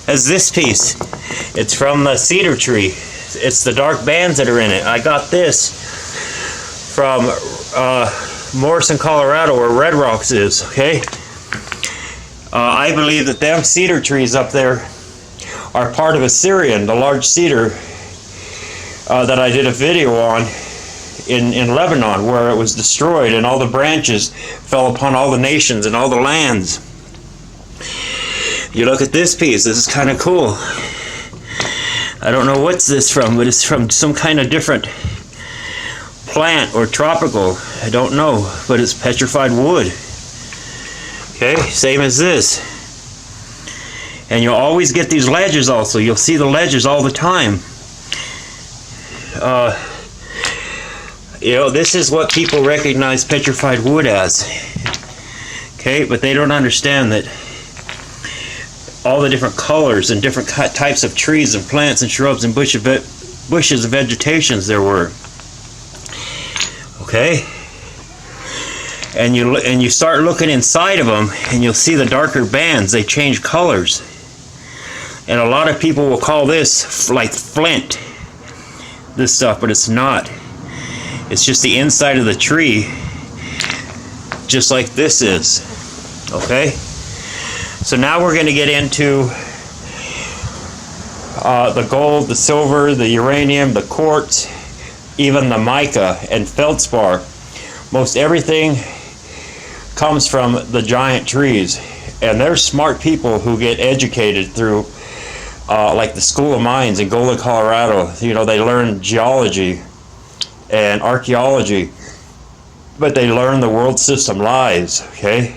this piece. It's from the cedar tree. It's the dark bands that are in it. I got this from Morrison, Colorado, where Red Rocks is, okay? I believe that them cedar trees up there are part of Assyrian, the large cedar that I did a video on in Lebanon, where it was destroyed and all the branches fell upon all the nations and all the lands. You look at this piece, this is kind of cool. I don't know what's this from, but it's from some kind of different plant or tropical. I don't know, but it's petrified wood. Okay, same as this. And you'll always get these ledges also. You'll see the ledges all the time. You know, this is what people recognize petrified wood as. Okay, but they don't understand that all the different colors and different types of trees and plants and shrubs and bushes and vegetations there were. Okay, and you start looking inside of them, and you'll see the darker bands. They change colors, and a lot of people will call this like flint, this stuff, but it's not. It's just the inside of the tree, just like this is. Okay, so now we're going to get into the gold, the silver, the uranium, the quartz, even the mica and feldspar. Most everything comes from the giant trees, and there's smart people who get educated through like the School of Mines in Golden, Colorado. You know, they learn geology and archaeology, but they learn the world system lies. Okay,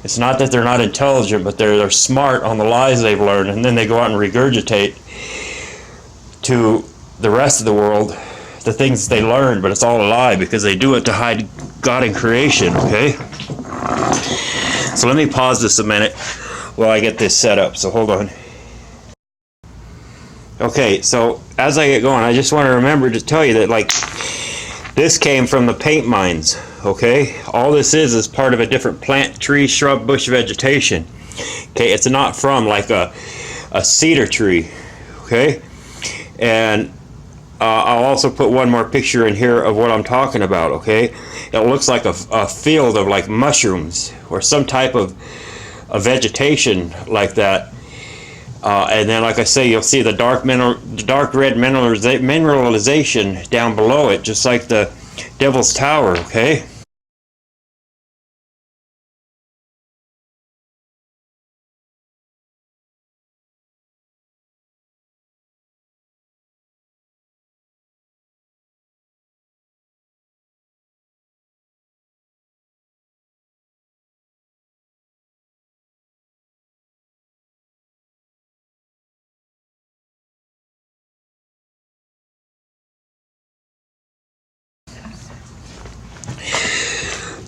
it's not that they're not intelligent, but they're smart on the lies they've learned, and then they go out and regurgitate to the rest of the world the things they learned, but it's all a lie because they do it to hide God in creation. Okay, so let me pause this a minute while I get this set up, so hold on. Okay, so as I get going, I just want to remember to tell you that, like, this came from the paint mines. Okay, all this is part of a different plant, tree, shrub, bush vegetation. Okay, it's not from like a cedar tree. Okay, and I'll also put one more picture in here of what I'm talking about. Okay, it looks like a field of like mushrooms or some type of a vegetation like that. And then, like I say, you'll see the dark red mineralization down below it, just like the Devil's Tower. Okay.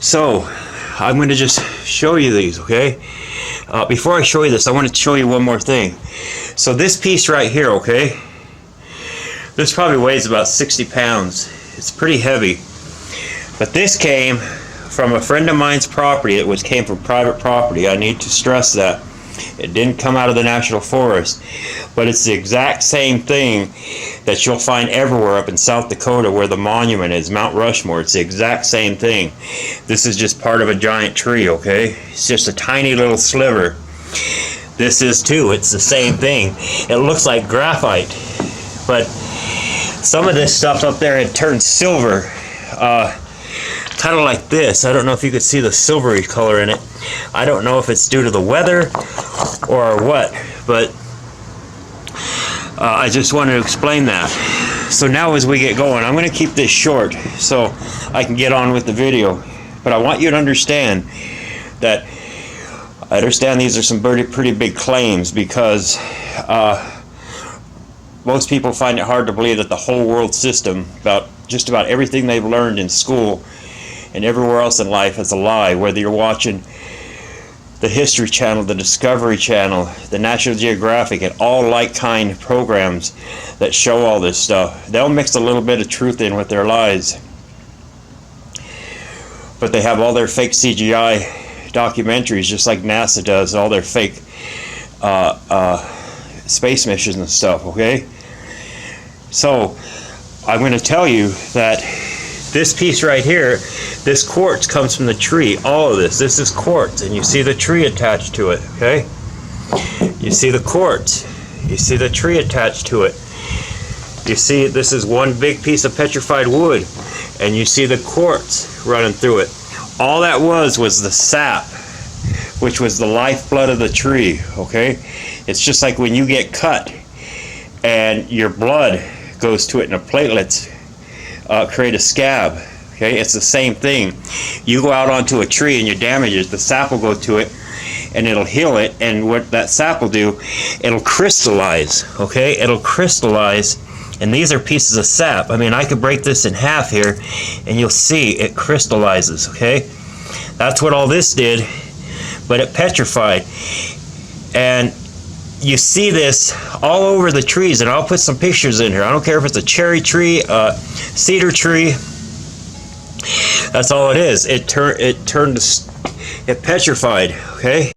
So, I'm going to just show you these, okay? Before I show you this, I want to show you one more thing. So this piece right here, okay? This probably weighs about 60 pounds. It's pretty heavy. But this came from a friend of mine's property. It came from private property. I need to stress that. It didn't come out of the National Forest. But it's the exact same thing that you'll find everywhere up in South Dakota where the monument is, Mount Rushmore. It's the exact same thing. This is just part of a giant tree, okay? It's just a tiny little sliver. This is too. It's the same thing. It looks like graphite. But some of this stuff up there had turned silver. Kind of like this. I don't know if you could see the silvery color in it. I don't know if it's due to the weather or what, but I just wanted to explain that. So now as we get going, I'm going to keep this short so I can get on with the video. But I want you to understand that I understand these are some pretty big claims, because most people find it hard to believe that the whole world system, about just about everything they've learned in school and everywhere else in life, is a lie. Whether you're watching the History Channel, the Discovery Channel, the National Geographic, and all like-kind programs that show all this stuff, they'll mix a little bit of truth in with their lies. But they have all their fake CGI documentaries, just like NASA does, all their fake space missions and stuff, okay? So, I'm going to tell you that this piece right here, this quartz comes from the tree. All of this is quartz, and you see the tree attached to it, okay? You see the quartz. You see the tree attached to it. You see this is one big piece of petrified wood, and you see the quartz running through it. All that was the sap, which was the lifeblood of the tree, okay? It's just like when you get cut and your blood goes to it and the platelets create a scab, okay? It's the same thing. You go out onto a tree and you damage it, the sap will go to it and it'll heal it, and what that sap will do, it'll crystallize, okay? It'll crystallize, and these are pieces of sap. I mean, I could break this in half here and you'll see it crystallizes, okay? That's what all this did, but it petrified. And you see this all over the trees, and I'll put some pictures in here. I don't care if it's a cherry tree, a cedar tree. That's all it is. It petrified, okay?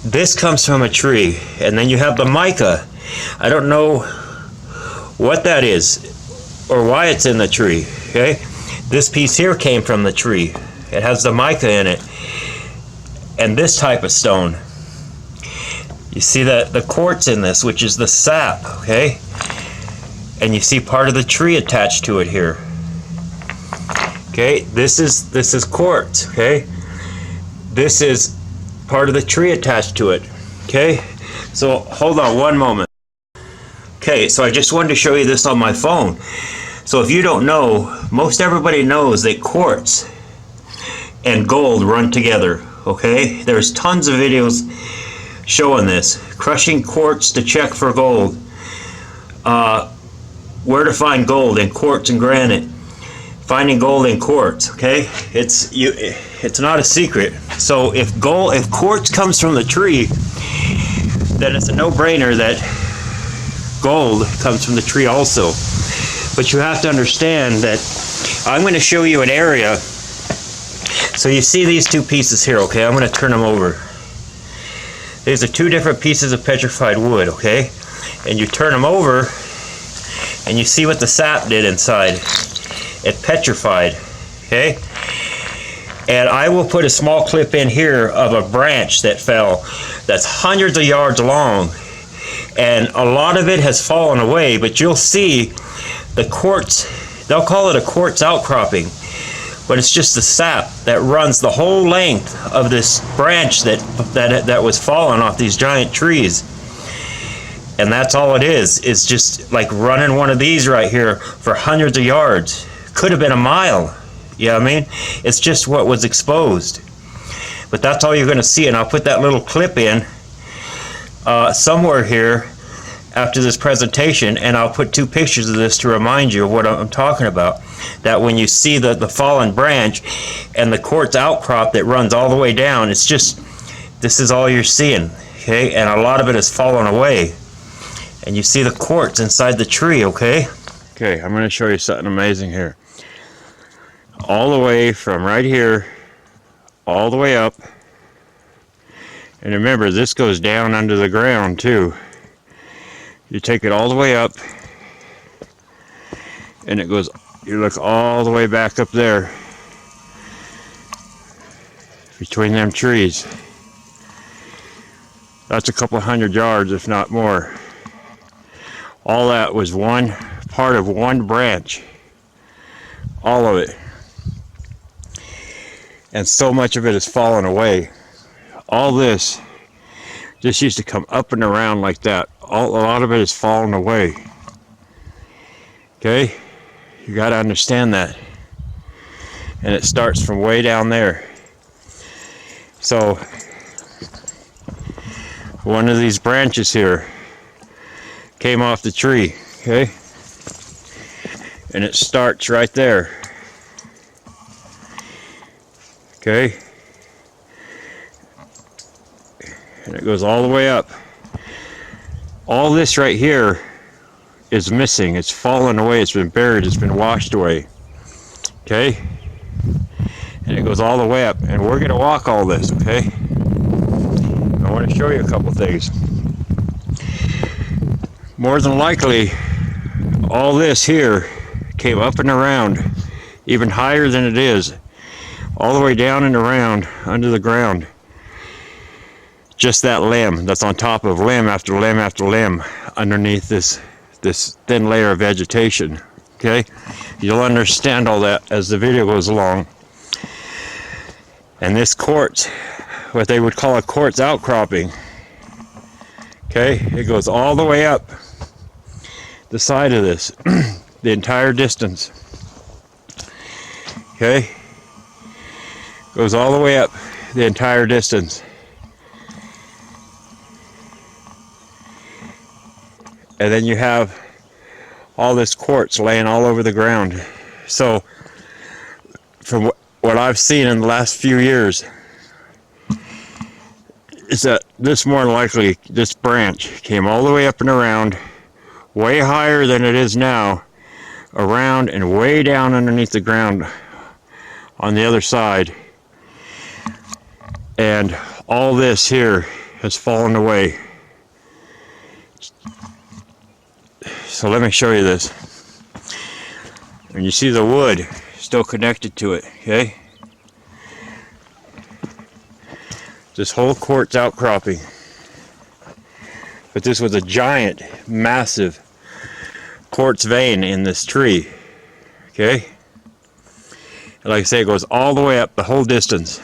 This comes from a tree, and then you have the mica. I don't know what that is or why it's in the tree, okay? This piece here came from the tree. It has the mica in it, and this type of stone. You see the quartz in this, which is the sap, okay? And you see part of the tree attached to it here. Okay, this is quartz, okay? This is part of the tree attached to it, okay? So hold on one moment. Okay, so I just wanted to show you this on my phone. So if you don't know, most everybody knows that quartz and gold run together, okay? There's tons of videos showing this. Crushing quartz to check for gold. Where to find gold in quartz and granite. Finding gold in quartz, okay? It's not a secret. So if quartz comes from the tree, then it's a no-brainer that gold comes from the tree also. But you have to understand that I'm going to show you an area. So you see these two pieces here, okay? I'm going to turn them over. These are two different pieces of petrified wood, okay? And you turn them over, and you see what the sap did inside. It petrified, okay? And I will put a small clip in here of a branch that fell that's hundreds of yards long, and a lot of it has fallen away, but you'll see the quartz, they'll call it a quartz outcropping, but it's just the sap that runs the whole length of this branch that was falling off these giant trees. And that's all it is. It's just like running one of these right here for hundreds of yards. Could have been a mile. You know what I mean? It's just what was exposed. But that's all you're going to see, and I'll put that little clip in somewhere here after this presentation, and I'll put two pictures of this to remind you of what I'm talking about. That when you see the fallen branch and the quartz outcrop that runs all the way down, it's just, this is all you're seeing, okay? And a lot of it has fallen away. And you see the quartz inside the tree, okay? Okay, I'm going to show you something amazing here. All the way from right here, all the way up, And remember, this goes down under the ground too. You take it all the way up, and it goes, you look all the way back up there between them trees. That's a couple hundred yards, if not more. All that was one part of one branch. All of it. And so much of it has fallen away. All this just used to come up and around like that. A lot of it has fallen away. Okay? You got to understand that. And it starts from way down there. So, one of these branches here came off the tree, okay? And it starts right there. Okay? And it goes all the way up. All this right here is missing. It's fallen away. It's been buried. It's been washed away. Okay? And it goes all the way up. And we're going to walk all this, okay? I want to show you a couple things. More than likely, all this here came up and around, even higher than it is, all the way down and around under the ground. Just that limb that's on top of limb after limb after limb underneath this thin layer of vegetation. Okay? You'll understand all that as the video goes along. And this quartz, what they would call a quartz outcropping, okay, it goes all the way up the side of this, the entire distance. Okay, goes all the way up the entire distance. And then you have all this quartz laying all over the ground. So from what I've seen in the last few years is that this, more than likely, this branch came all the way up and around, way higher than it is now, around and way down underneath the ground on the other side. And all this here has fallen away. So let me show you this. And you see the wood still connected to it, okay? This whole quartz outcropping. But this was a giant, massive quartz vein in this tree, okay? And like I say, it goes all the way up the whole distance.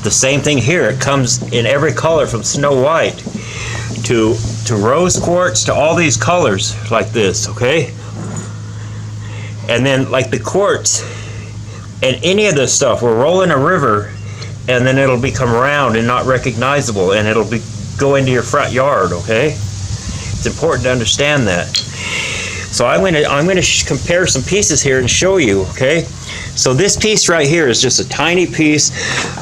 The same thing here. It comes in every color from snow white to rose quartz to all these colors like this, okay? And then like the quartz and any of this stuff will roll in a river, and then it'll become round and not recognizable, and it'll go into your front yard, okay? It's important to understand that. So I'm going to compare some pieces here and show you, okay? So this piece right here is just a tiny piece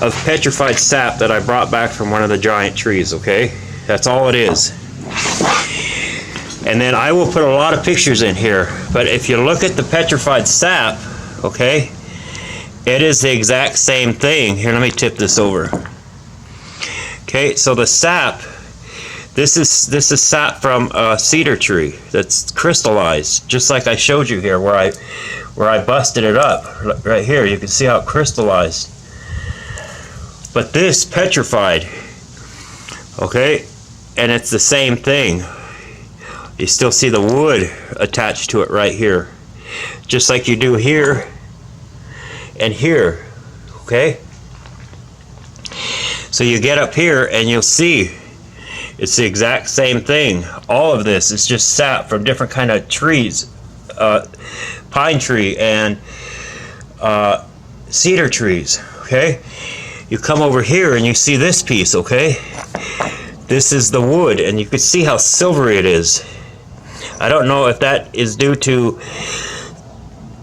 of petrified sap that I brought back from one of the giant trees, okay? That's all it is. And then I will put a lot of pictures in here, but if you look at the petrified sap, okay, it is the exact same thing. Here, let me tip this over. Okay, so the sap, this is sap from a cedar tree that's crystallized, just like I showed you here where I busted it up. Right here, you can see how it crystallized. But this petrified, okay, and it's the same thing. You still see the wood attached to it right here, just like you do here and here, okay? So you get up here and you'll see it's the exact same thing. All of this is just sap from different kind of trees, pine tree and cedar trees, okay? You come over here and you see this piece, okay? This is the wood, and you can see how silvery it is. I don't know if that is due to,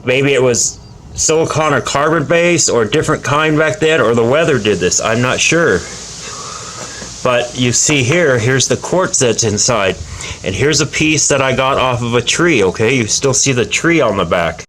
maybe it was silicon or carbon base or a different kind back then, or the weather did this. I'm not sure. But you see here, here's the quartz that's inside. And here's a piece that I got off of a tree, okay? You still see the tree on the back.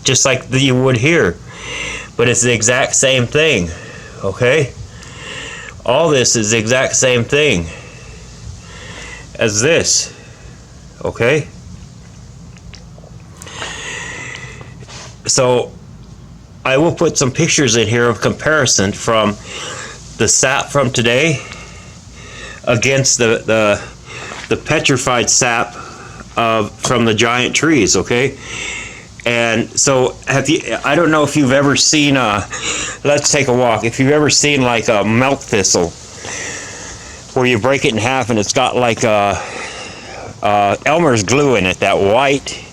just like you would here. But it's the exact same thing, okay? All this is the exact same thing as this, okay? So I will put some pictures in here of comparison from the sap from today against the petrified sap from the giant trees, okay? And so I don't know if you've ever seen let's take a walk. If you've ever seen like a milk thistle where you break it in half and it's got like Elmer's glue in it, that white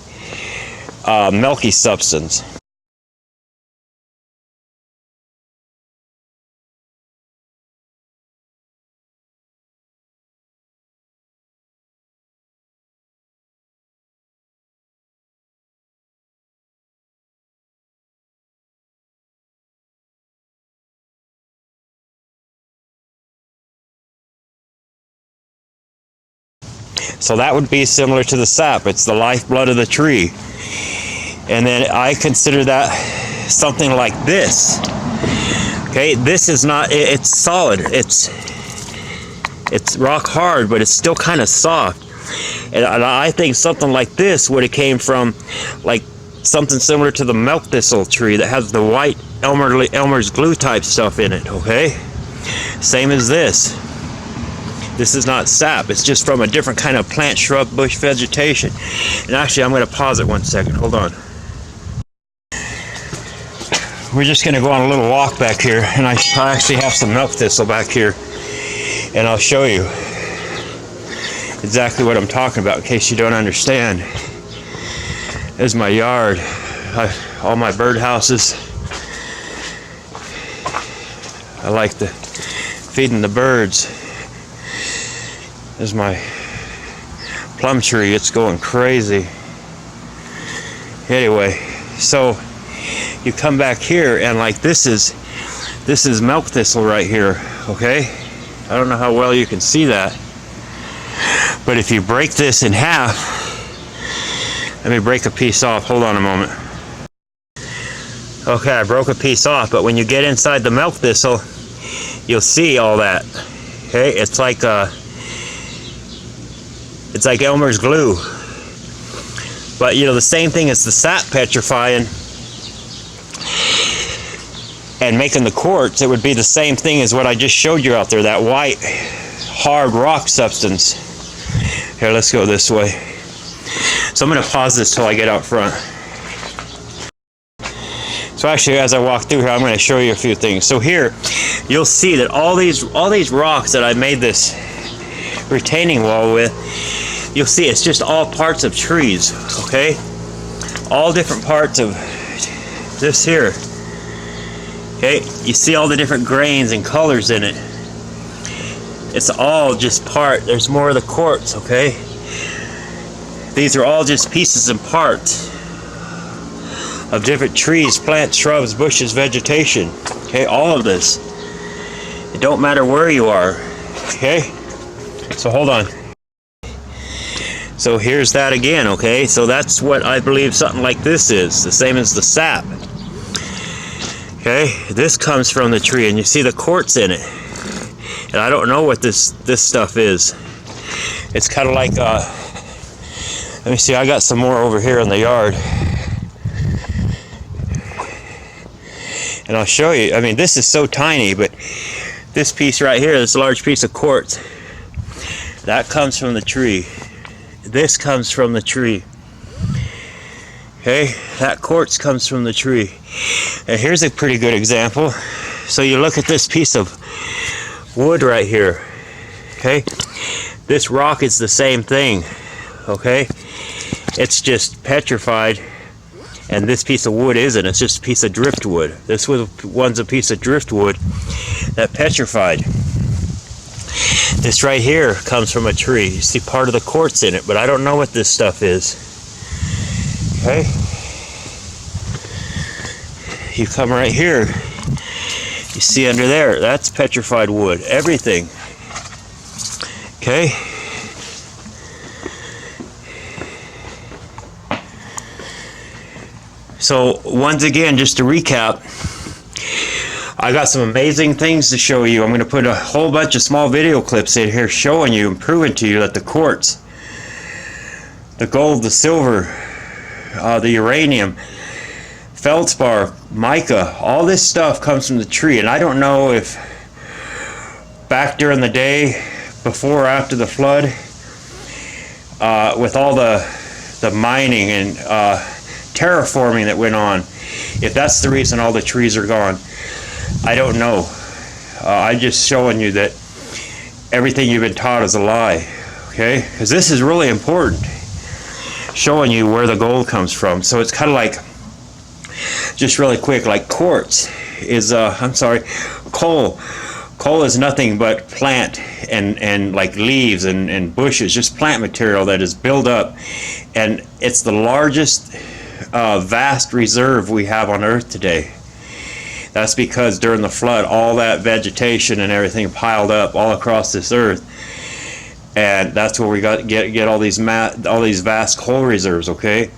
milky substance. So that would be similar to the sap. It's the lifeblood of the tree. And then I consider that something like this. Okay, this is not, it's solid. It's rock hard, but it's still kind of soft. And I think something like this would have came from like something similar to the milk thistle tree that has the white Elmer's glue type stuff in it, okay? Same as this. This is not sap, it's just from a different kind of plant, shrub, bush vegetation. And actually, I'm going to pause it 1 second. Hold on. We're just going to go on a little walk back here, and I actually have some milk thistle back here, and I'll show you exactly what I'm talking about in case you don't understand. This is my yard. All my bird houses. I like feeding the birds. This is my plum tree. It's going crazy. Anyway, so you come back here and like this is milk thistle right here, okay? I don't know how well you can see that. But if you break this in half, let me break a piece off. Hold on a moment. Okay, I broke a piece off, but when you get inside the milk thistle, you'll see all that. Okay, it's like Elmer's glue. But you know, the same thing as the sap petrifying and making the quartz, it would be the same thing as what I just showed you out there, that white hard rock substance. Here, let's go this way. So I'm going to pause this till I get out front. So actually, as I walk through here, I'm going to show you a few things. So here, you'll see that all these rocks that I made this retaining wall with, you'll see it's just all parts of trees, okay? All different parts of this here. Okay, you see all the different grains and colors in it. It's all just part. There's more of the quartz, okay? These are all just pieces and parts of different trees, plants, shrubs, bushes, vegetation. Okay, all of this. It don't matter where you are. Okay? So hold on. So here's that again, okay? So that's what I believe something like this is. The same as the sap. Okay? This comes from the tree and you see the quartz in it. And I don't know what this stuff is. It's kind of like, let me see, I got some more over here in the yard. And I'll show you. I mean, this is so tiny, but this piece right here, this large piece of quartz, that comes from the tree. This comes from the tree. Okay, that quartz comes from the tree. And here's a pretty good example. So you look at this piece of wood right here. Okay, this rock is the same thing. Okay, it's just petrified. And this piece of wood isn't. It's just a piece of driftwood. This one's a piece of driftwood that petrified. This right here comes from a tree. You see part of the quartz in it, but I don't know what this stuff is. Okay? You come right here. You see under there, that's petrified wood. Everything. Okay? So once again, just to recap, I got some amazing things to show you. I'm going to put a whole bunch of small video clips in here showing you and proving to you that the quartz, the gold, the silver, the uranium, feldspar, mica, all this stuff comes from the tree. And I don't know if back during the day, before or after the flood, with all the mining and terraforming that went on, if that's the reason all the trees are gone. I don't know. I'm just showing you that everything you've been taught is a lie, okay? Because this is really important, showing you where the gold comes from. So it's kind of like, just really quick, like quartz is, coal. Coal is nothing but plant and like leaves and bushes, just plant material that is built up. And it's the largest vast reserve we have on Earth today. That's because during the flood, all that vegetation and everything piled up all across this earth, and that's where we get all these vast coal reserves. Okay,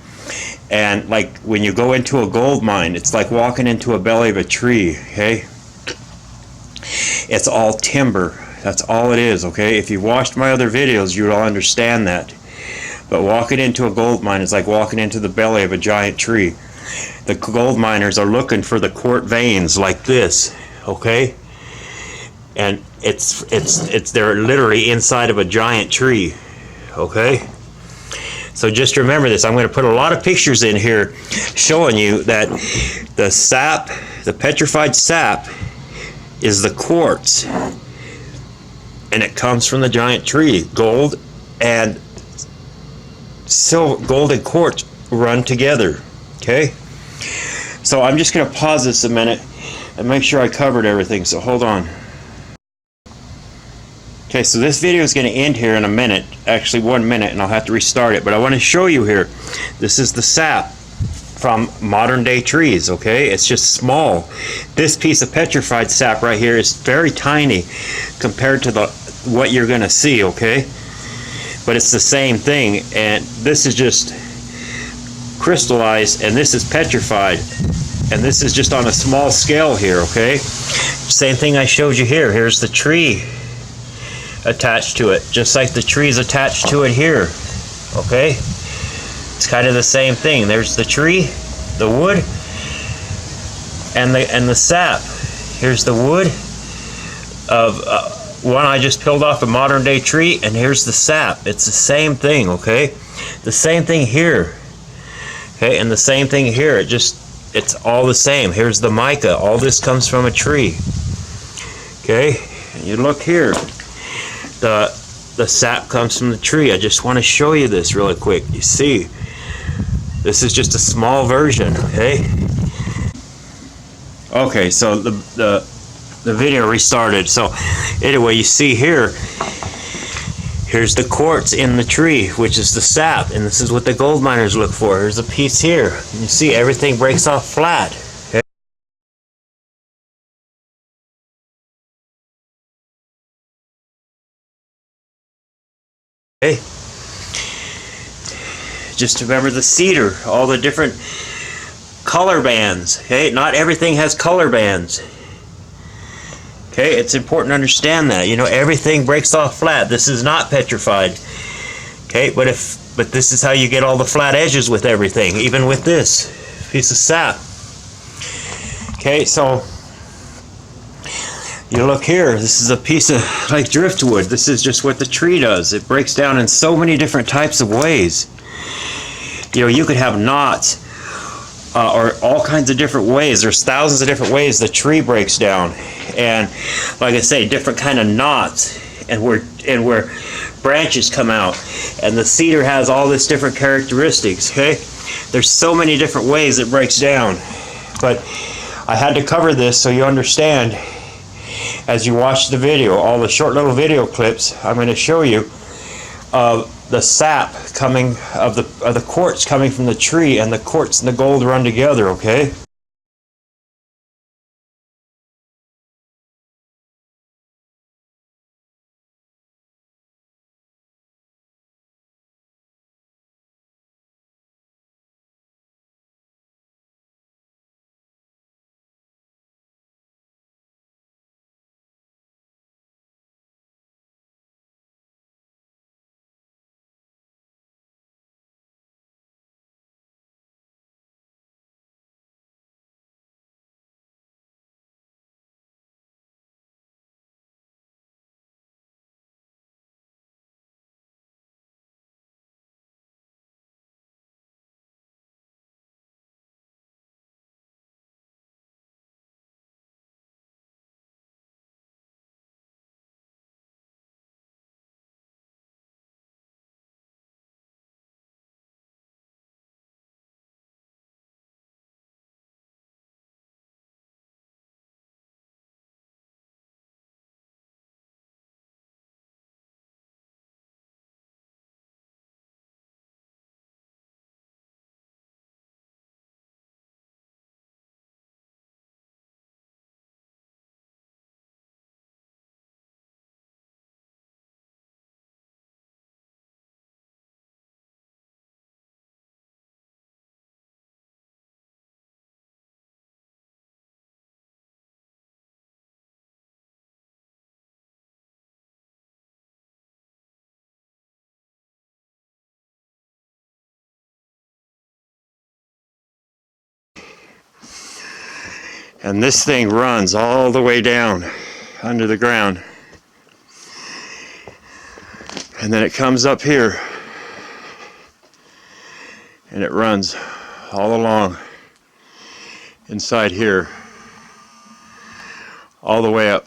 and like when you go into a gold mine, it's like walking into a belly of a tree. Okay, it's all timber. That's all it is. Okay, if you watched my other videos, you'll understand that. But walking into a gold mine is like walking into the belly of a giant tree. The gold miners are looking for the quartz veins like this, okay? And they're literally inside of a giant tree, okay? So just remember this. I'm going to put a lot of pictures in here showing you that the sap, the petrified sap, is the quartz, and it comes from the giant tree. Gold and silver, gold and quartz run together, okay? So I'm just going to pause this a minute and make sure I covered everything, so hold on. Okay, so this video is going to end here in a minute, actually 1 minute, and I'll have to restart it, but I want to show you here. This is the sap from modern day trees, okay? It's just small. This piece of petrified sap right here is very tiny compared to what you're going to see, okay? But it's the same thing, and this is just crystallized, and this is petrified, and this is just on a small scale here, okay? Same thing I showed you here. Here's the tree attached to it, just like the tree's attached to it here, okay? It's kind of the same thing. There's the tree, the wood, and the sap. Here's the wood of one I just peeled off a modern day tree, and here's the sap. It's the same thing, okay? The same thing here. Okay, and the same thing here, it's all the same. Here's the mica, all this comes from a tree. Okay, and you look here, the sap comes from the tree. I just want to show you this really quick. You see, this is just a small version, okay? Okay, so the video restarted. So anyway, you see here, here's the quartz in the tree, which is the sap, and this is what the gold miners look for. Here's a piece here. You see, everything breaks off flat. Okay. Just remember the cedar, all the different color bands. Okay, not everything has color bands. Okay, it's important to understand that. You know, everything breaks off flat. This is not petrified. Okay, but this is how you get all the flat edges with everything, even with this piece of sap. Okay, so you look here, this is a piece of like driftwood. This is just what the tree does. It breaks down in so many different types of ways. You know, you could have knots or all kinds of different ways. There's thousands of different ways the tree breaks down, and like I say, different kind of knots, and where branches come out, and the cedar has all this different characteristics. Okay, there's so many different ways it breaks down, but I had to cover this so you understand as you watch the video. All the short little video clips I'm going to show you of the sap coming of the quartz coming from the tree, and the quartz and the gold run together, okay? And this thing runs all the way down under the ground. And then it comes up here and it runs all along inside here, all the way up.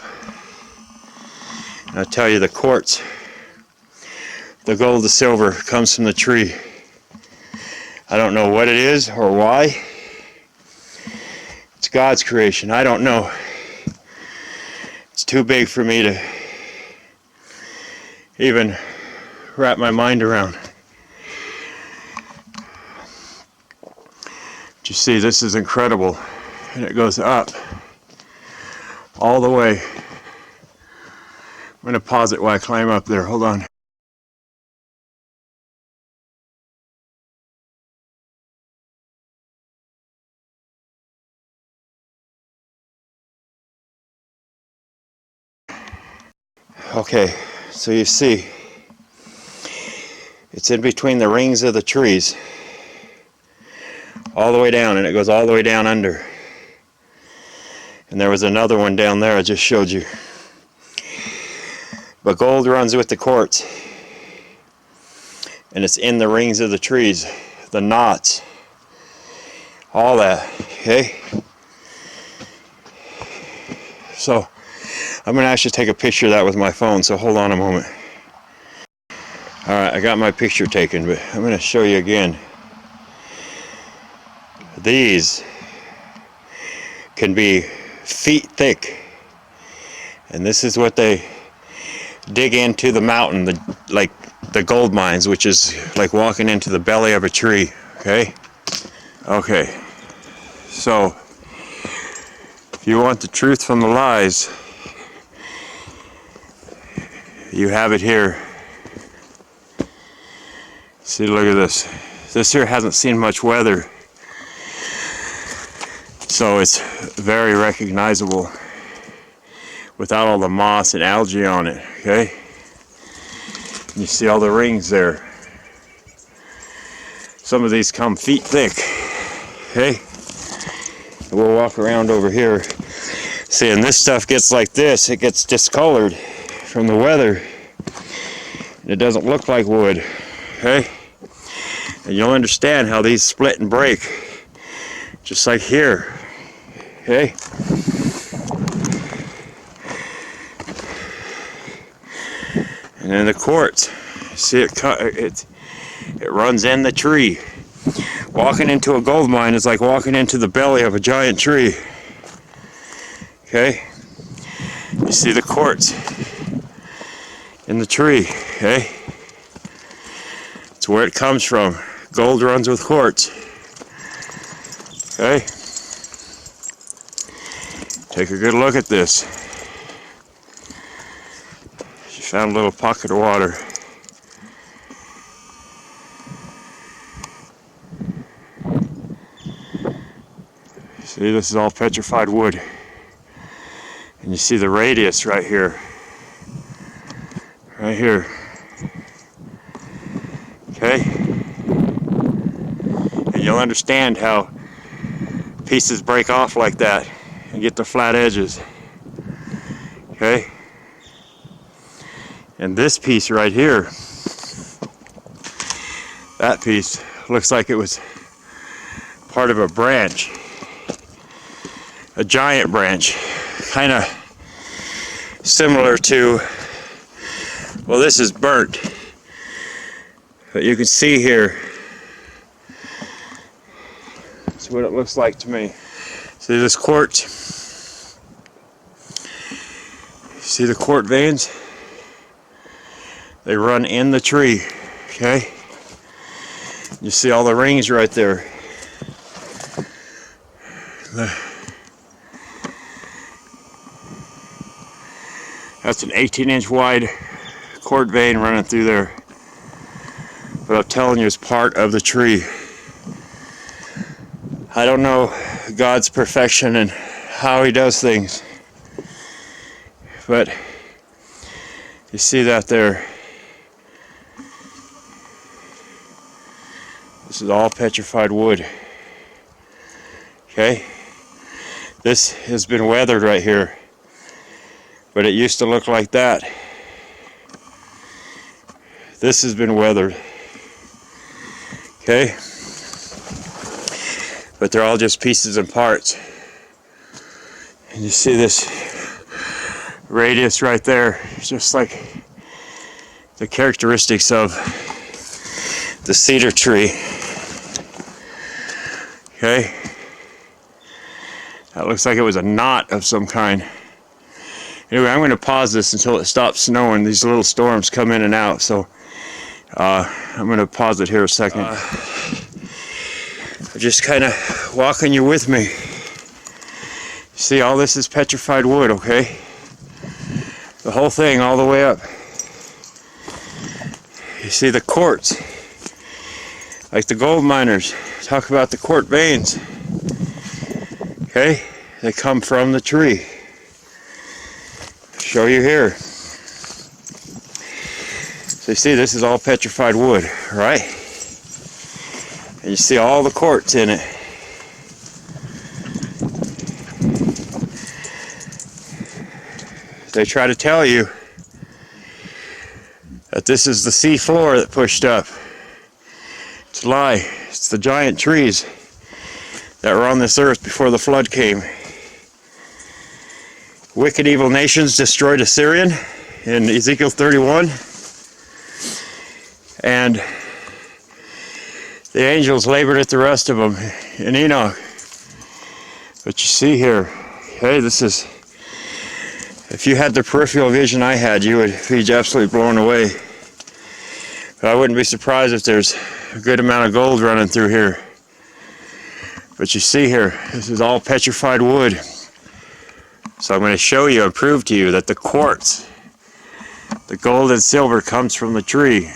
And I tell you, the quartz, the gold, the silver comes from the tree. I don't know what it is or why. It's God's creation. I don't know. It's too big for me to even wrap my mind around. But you see, this is incredible. And it goes up all the way. I'm going to pause it while I climb up there. Hold on. Okay, so you see, it's in between the rings of the trees, all the way down, and it goes all the way down under. And there was another one down there I just showed you. But gold runs with the quartz, and it's in the rings of the trees, the knots, all that, okay? So I'm going to actually take a picture of that with my phone, so hold on a moment. Alright, I got my picture taken, but I'm going to show you again. These can be feet thick, and this is what they dig into the mountain, like the gold mines, which is like walking into the belly of a tree, okay? Okay, so if you want the truth from the lies, you have it here. See, look at this. This here hasn't seen much weather, so it's very recognizable without all the moss and algae on it, okay? You see all the rings there. Some of these come feet thick, okay? We'll walk around over here. See, and this stuff gets like this, it gets discolored from the weather. It doesn't look like wood, okay? And you'll understand how these split and break, just like here, okay? And then the quartz, see it runs in the tree. Walking into a gold mine is like walking into the belly of a giant tree. Okay? You see the quartz in the tree, okay? It's where it comes from. Gold runs with quartz. Okay? Take a good look at this. Found a little pocket of water. See, this is all petrified wood. And you see the radius right here. Right here. Okay? And you'll understand how pieces break off like that and get the flat edges. Okay? And this piece right here, that piece looks like it was part of a branch, a giant branch, kind of similar to, well, this is burnt, but you can see here, that's what it looks like to me. See this quartz? See the quartz veins? They run in the tree, okay? You see all the rings right there. That's an 18-inch wide quartz vein running through there. But I'm telling you, it's part of the tree. I don't know God's perfection and how He does things, but you see that there. This is all petrified wood. Okay? This has been weathered right here, but it used to look like that. This has been weathered. Okay? But they're all just pieces and parts. And you see this radius right there, just like the characteristics of the cedar tree. Okay? That looks like it was a knot of some kind. Anyway, I'm going to pause this until it stops snowing. These little storms come in and out, so I'm going to pause it here a second. I'm just kind of walking you with me. See, all this is petrified wood, okay? The whole thing, all the way up. You see the quartz. Like the gold miners talk about the quartz veins. Okay? They come from the tree. Show you here. So you see, this is all petrified wood, right? And you see all the quartz in it. They try to tell you that this is the sea floor that pushed up. It's a lie. It's the giant trees that were on this earth before the flood came. Wicked evil nations destroyed Assyrian in Ezekiel 31. And the angels labored at the rest of them in Enoch. But you see here, hey, this is, if you had the peripheral vision I had, you would be absolutely blown away. But I wouldn't be surprised if there's a good amount of gold running through here. But you see here, this is all petrified wood. So I'm going to show you and prove to you that the quartz, the gold and silver, comes from the tree.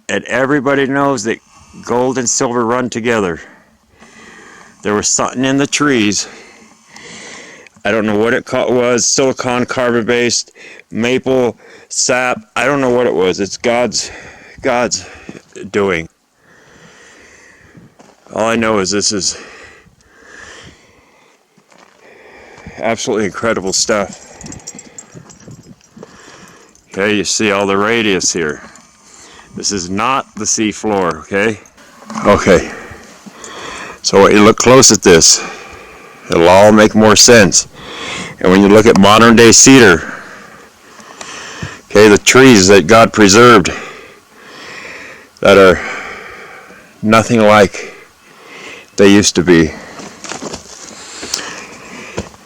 And everybody knows that gold and silver run together. There was something in the trees. I don't know what it was, silicon, carbon-based, maple, sap. I don't know what it was. It's God's doing. All I know is this is absolutely incredible stuff. Okay, you see all the radius here. This is not the sea floor, okay? Okay. So when you look close at this, it'll all make more sense. And when you look at modern day cedar, okay, the trees that God preserved that are nothing like they used to be.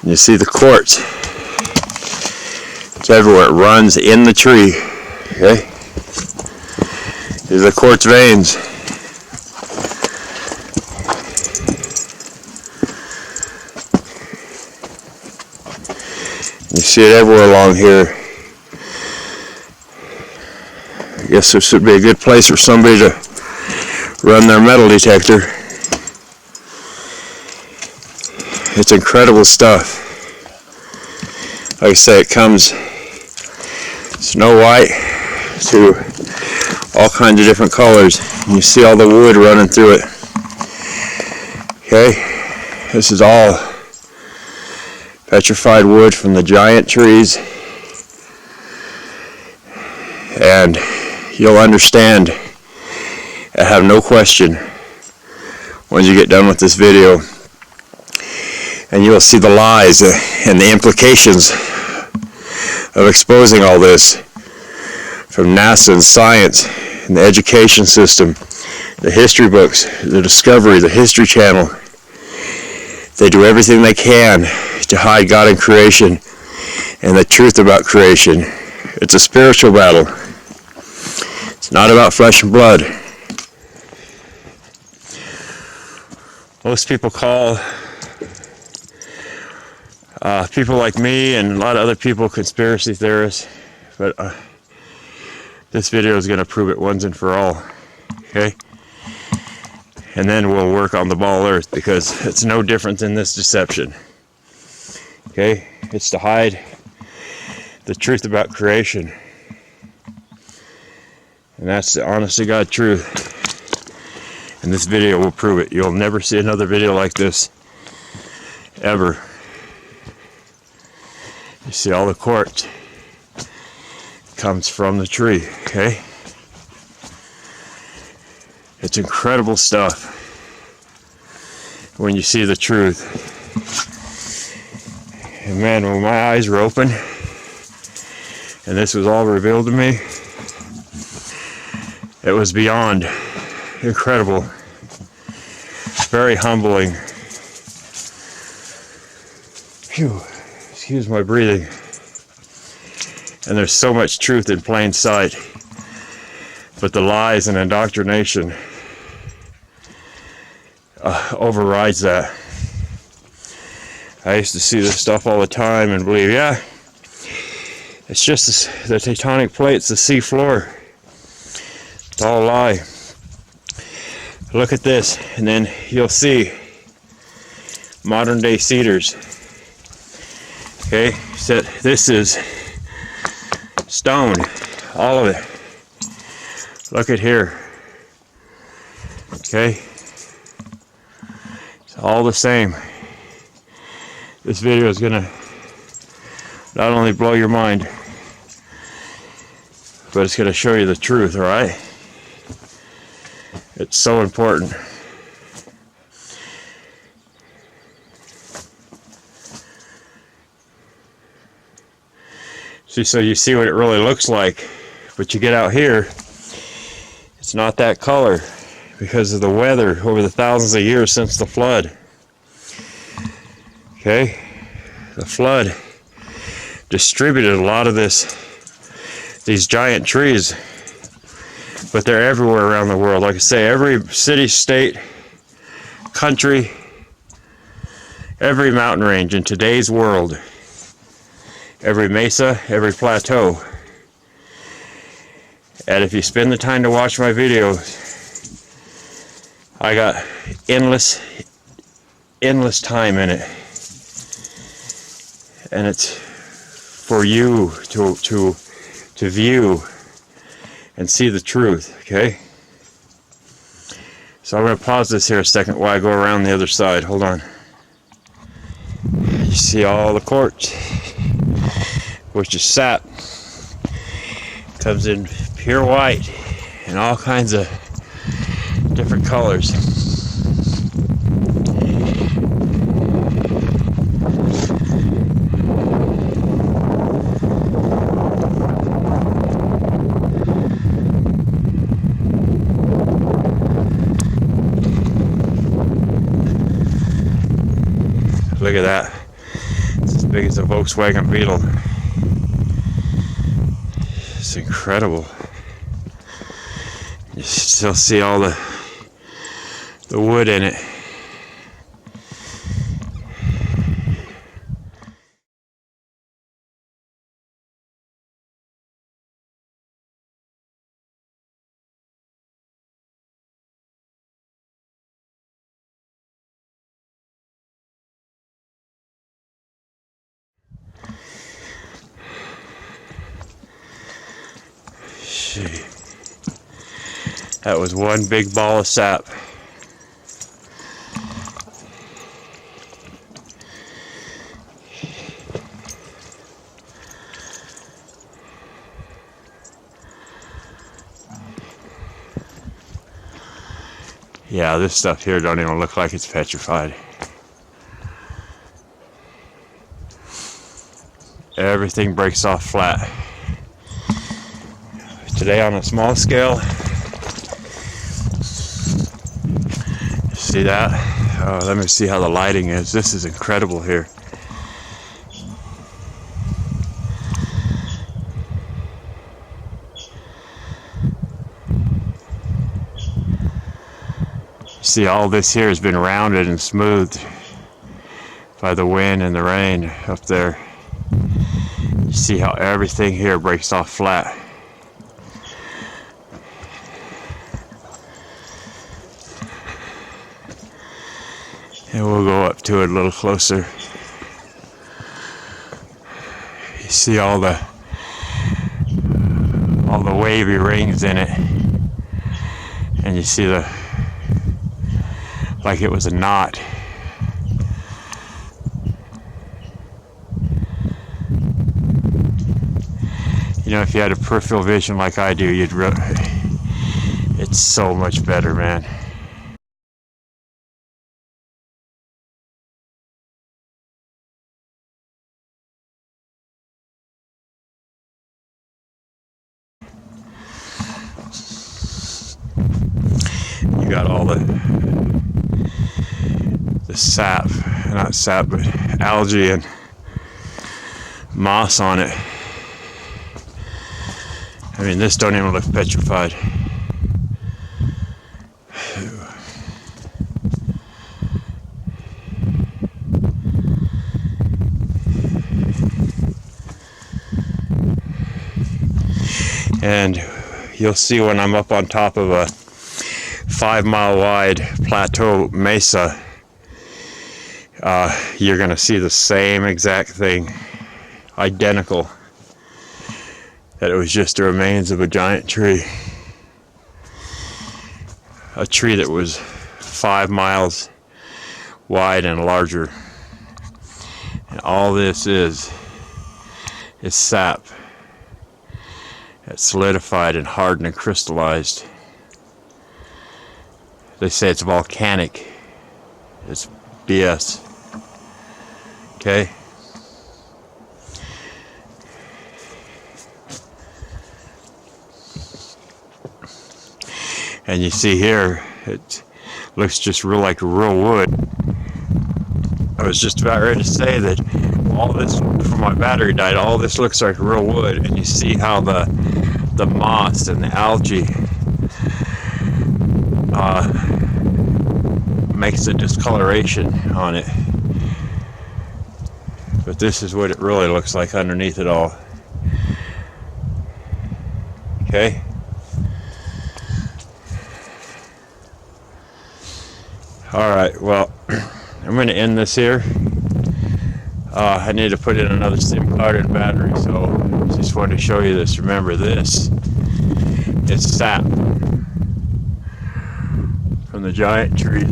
You see the quartz. It's everywhere. It runs in the tree. Okay? These are the quartz veins. You see it everywhere along here. I guess this would be a good place for somebody to run their metal detector. It's incredible stuff. Like I say, it comes snow white to all kinds of different colors. And you see all the wood running through it. Okay? This is all petrified wood from the giant trees. And you'll understand, I have no question, once you get done with this video. And you'll see the lies and the implications of exposing all this from NASA and science and the education system, the history books, the Discovery, the History Channel. They do everything they can to hide God in creation and the truth about creation. It's a spiritual battle. It's not about flesh and blood. Most people call people like me and a lot of other people conspiracy theorists, but this video is going to prove it once and for all. Okay? And then we'll work on the ball earth, because it's no different than this deception. Okay? It's to hide the truth about creation. And that's the honest to God truth. And this video will prove it. You'll never see another video like this ever. You see all the quartz comes from the tree, okay? It's incredible stuff when you see the truth. And man, when my eyes were open and this was all revealed to me, it was beyond incredible, very humbling. Phew, excuse my breathing. And there's so much truth in plain sight, but the lies and indoctrination overrides that. I used to see this stuff all the time and believe, yeah, it's just the tectonic plates, the sea floor. It's all a lie. Look at this, and then you'll see modern day cedars. Okay, so this is stone, all of it. Look at here. Okay, it's all the same. This video is gonna not only blow your mind, but it's gonna show you the truth, all right? It's so important. See, so you see what it really looks like, but you get out here, it's not that color because of the weather over the thousands of years since the flood. Okay, the flood distributed a lot of these giant trees, but they're everywhere around the world. Like I say, every city, state, country, every mountain range in today's world, every mesa, every plateau. And if you spend the time to watch my videos, I got endless time in it. And it's for you to view and see the truth, okay? So I'm going to pause this here a second while I go around the other side. Hold on. You see all the quartz, which is sap. Comes in pure white and all kinds of different colors. Look at that. It's as big as a Volkswagen Beetle. It's incredible. You still see all the wood in it. That was one big ball of sap. Yeah, this stuff here don't even look like it's petrified. Everything breaks off flat. Today on a small scale, see that? Oh, let me see how the lighting is. This is incredible here. See, all this here has been rounded and smoothed by the wind and the rain up there. You see how everything here breaks off flat. And we'll go up to it a little closer. You see all the wavy rings in it. And you see like it was a knot. You know, if you had a peripheral vision like I do, it's so much better, man. You got all the sap, not sap, but algae and moss on it. I mean, this don't even look petrified. And you'll see when I'm up on top of a 5-mile wide plateau mesa, you're gonna see the same exact thing, identical, that it was just the remains of a giant tree. A tree that was 5 miles wide and larger. And all this is sap. It's solidified and hardened and crystallized. They say it's volcanic. It's BS. Okay? And you see here, it looks just like real wood. I was just about ready to say that all this, before my battery died, all this looks like real wood, and you see how the moss and the algae makes a discoloration on it. But this is what it really looks like underneath it all. Okay? Alright, well, I'm going to end this here. I need to put in another SIM card and battery, so just wanted to show you this. Remember, this is sap from the giant trees.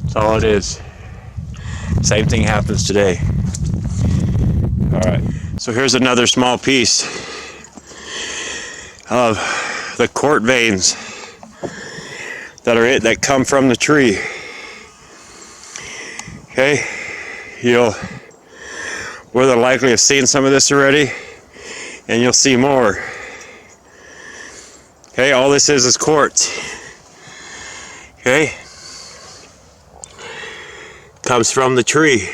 That's all it is. Same thing happens today. Alright, so here's another small piece of the quartz veins that come from the tree. Okay, we're the likely have seen some of this already, and you'll see more. Okay, all this is quartz. Okay, comes from the tree.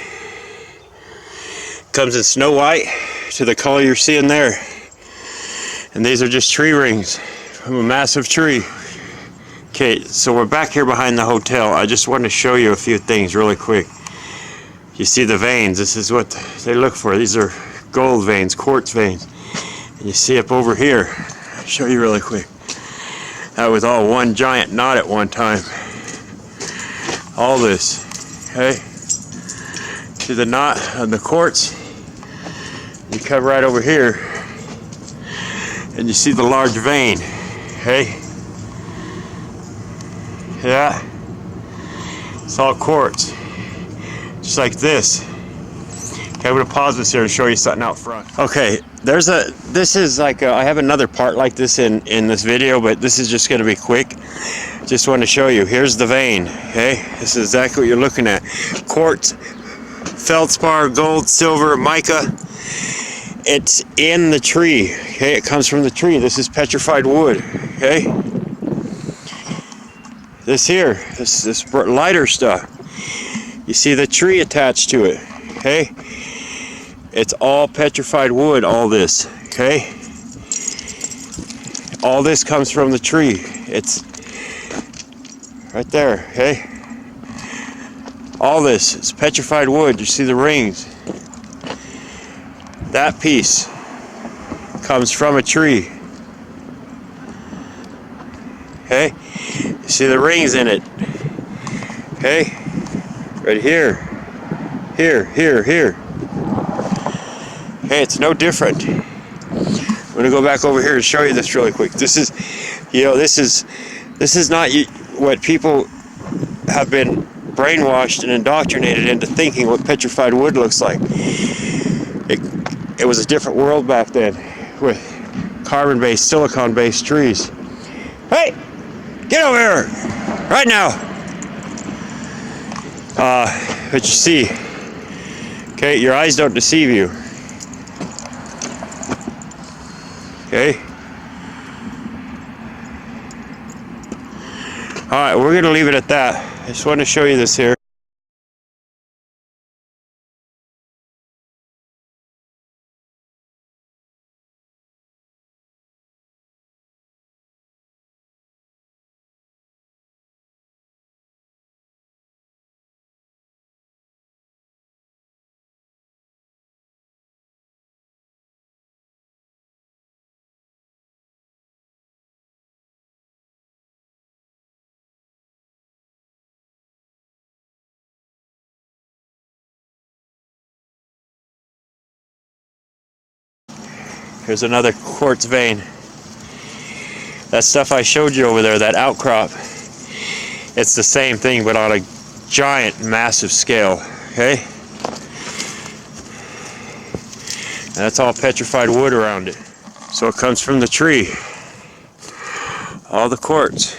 Comes in snow white to the color you're seeing there, and these are just tree rings from a massive tree. Okay, so we're back here behind the hotel. I just want to show you a few things really quick. You see the veins, this is what they look for. These are gold veins, quartz veins. And you see up over here, I'll show you really quick. That was all one giant knot at one time. All this, okay? See the knot on the quartz? You come right over here, and you see the large vein, okay? Yeah, it's all quartz, just like this. Okay, I'm gonna pause this here and show you something out front. Okay, this is like I have another part like this in this video, but this is just gonna be quick. Just want to show you. Here's the vein. Okay, this is exactly what you're looking at. Quartz, feldspar, gold, silver, mica. It's in the tree. Okay, it comes from the tree. This is petrified wood. Okay. This here, this lighter stuff, you see the tree attached to it, okay? It's all petrified wood, all this, okay? All this comes from the tree. It's right there, okay? All this is petrified wood. You see the rings. That piece comes from a tree, okay? You see the rings in it, okay? Right here, here. Okay, it's no different. I'm gonna go back over here and show you this really quick. This is, this is not what people have been brainwashed and indoctrinated into thinking what petrified wood looks like. it was a different world back then with carbon-based, silicon-based trees. Hey, get over here right now. But you see, okay, your eyes don't deceive you. Okay. All right, we're gonna leave it at that. I just wanted to show you this here. Here's another quartz vein. That stuff I showed you over there, that outcrop, it's the same thing but on a giant, massive scale, okay? And that's all petrified wood around it. So it comes from the tree. All the quartz.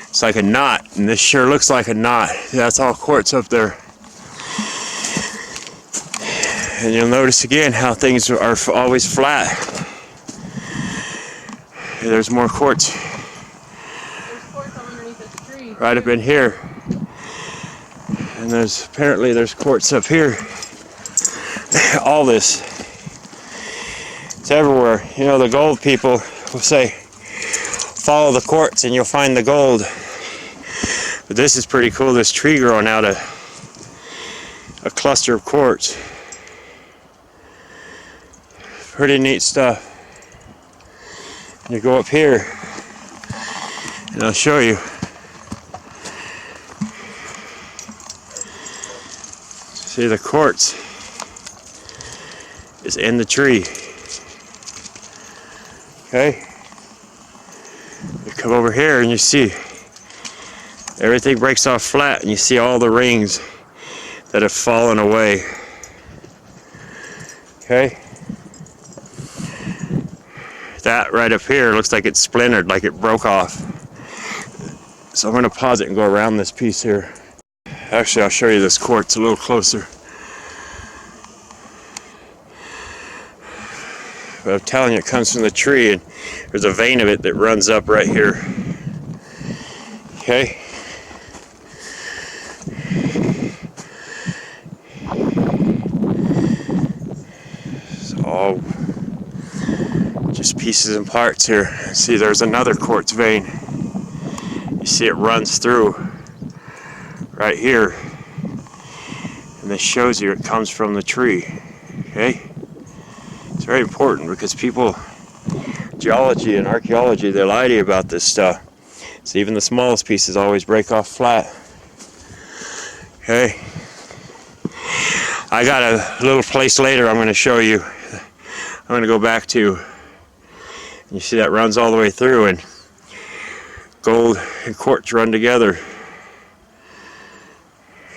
It's like a knot, and this sure looks like a knot. That's all quartz up there. And you'll notice again how things are always flat. There's more quartz.
There's quartz underneath the tree.
Right up in here. And apparently there's quartz up here. All this. It's everywhere. You know, the gold people will say, follow the quartz and you'll find the gold. But this is pretty cool, this tree growing out of a cluster of quartz. Pretty neat stuff. You go up here and I'll show you. See, the quartz is in the tree. Okay? You come over here and you see everything breaks off flat and you see all the rings that have fallen away. Okay? That right up here looks like it's splintered, like it broke off. So I'm going to pause it and go around this piece here. Actually, I'll show you this quartz a little closer. But I'm telling you, it comes from the tree, and there's a vein of it that runs up right here. Okay? It's all just pieces and parts here. See, there's another quartz vein. You see it runs through right here. And this shows you it comes from the tree. Okay? It's very important because people, geology and archaeology, they lie to you about this stuff. So even the smallest pieces always break off flat. Okay? I got a little place later I'm going to show you. I'm going to go back to, you see that runs all the way through, and gold and quartz run together.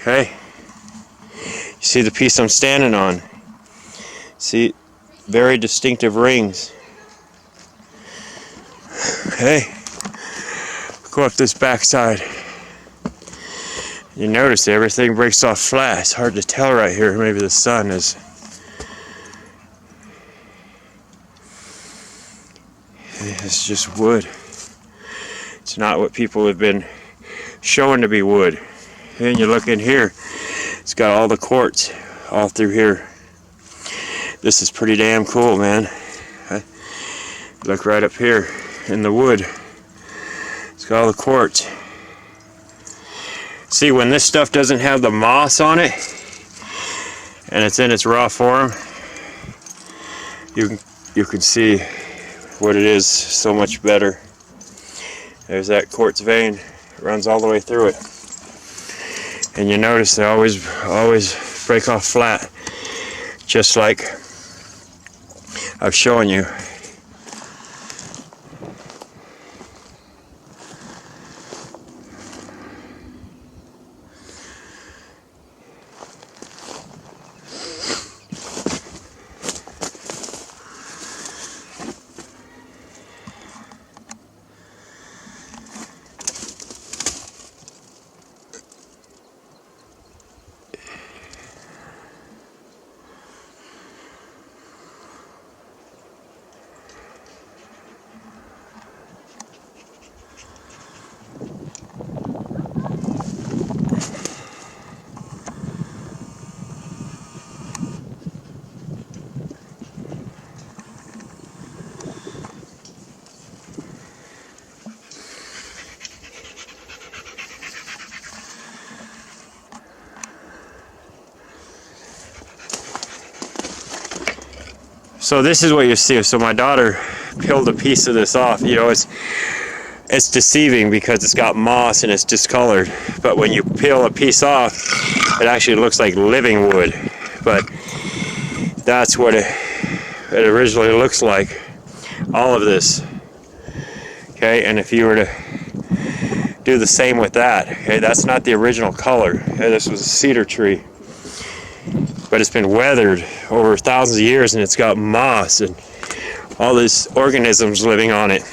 Okay? You see the piece I'm standing on. See, very distinctive rings. Okay? Go up this backside. You notice everything breaks off flat. It's hard to tell right here. Maybe the sun is. It's just wood. It's not what people have been showing to be wood. And you look in here, it's got all the quartz all through here. This is pretty damn cool, man. Look right up here in the wood. It's got all the quartz. See, when this stuff doesn't have the moss on it, and it's in its raw form, you can see what it is so much better. There's that quartz vein. It runs all the way through it. And you notice they always break off flat, just like I've shown you. So this is what you see. So my daughter peeled a piece of this off. You know, it's deceiving because it's got moss and it's discolored. But when you peel a piece off, it actually looks like living wood. But that's what it originally looks like. All of this. Okay, and if you were to do the same with that, okay, that's not the original color. Okay, this was a cedar tree. But it's been weathered over thousands of years and it's got moss and all these organisms living on it.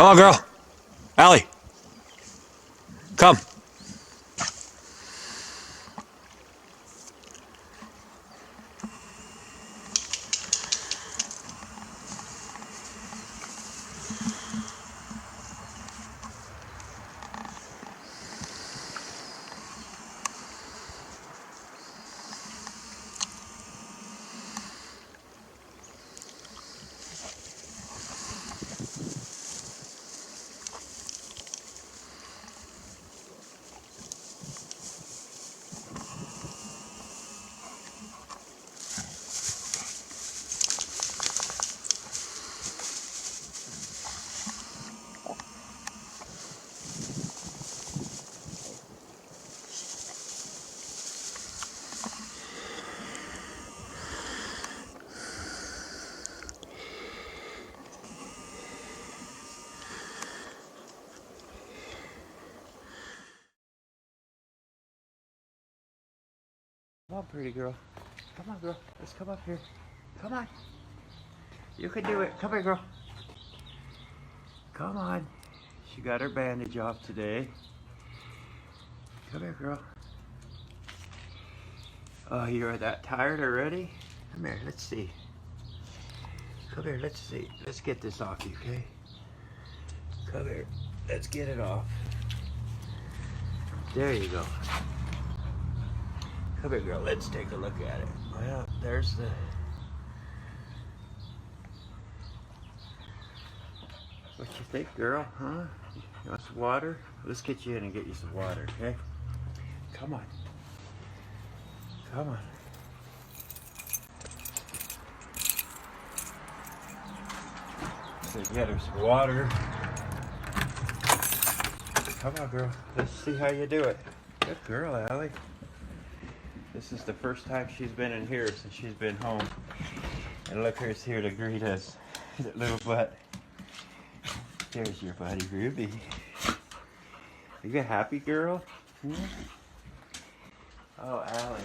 Come on, girl. Allie. Come. Come on, pretty girl. Come on, girl. Let's come up here. Come on. You can do it. Come here, girl. Come on. She got her bandage off today. Come here, girl. Oh, you're that tired already? Come here, let's see. Come here, let's see. Let's get this off you, okay? Come here. Let's get it off. There you go. Come here, girl. Let's take a look at it. Well, there's the... What you think, girl? Huh? You want some water? Let's get you in and get you some water, okay? Come on. Come on. So get her some water. Come on, girl. Let's see how you do it. Good girl, Allie. This is the first time she's been in here since she's been home. And look who's here to greet us. That little butt. There's your buddy, Ruby. Are you a happy girl? Hmm? Oh, Allie.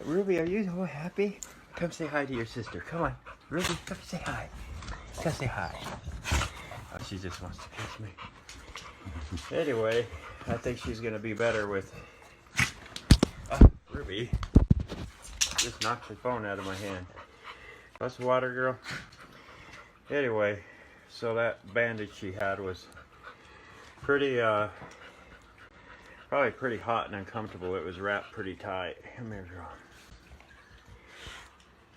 Ruby, are you so happy? Come say hi to your sister. Come on. Ruby, come say hi. Come say hi. Oh, she just wants to kiss me. Anyway, I think she's going to be better with... Oh, Ruby. Just knocked the phone out of my hand. Want some water, girl? Anyway, so that bandage she had was pretty, probably pretty hot and uncomfortable. It was wrapped pretty tight. Come here, girl.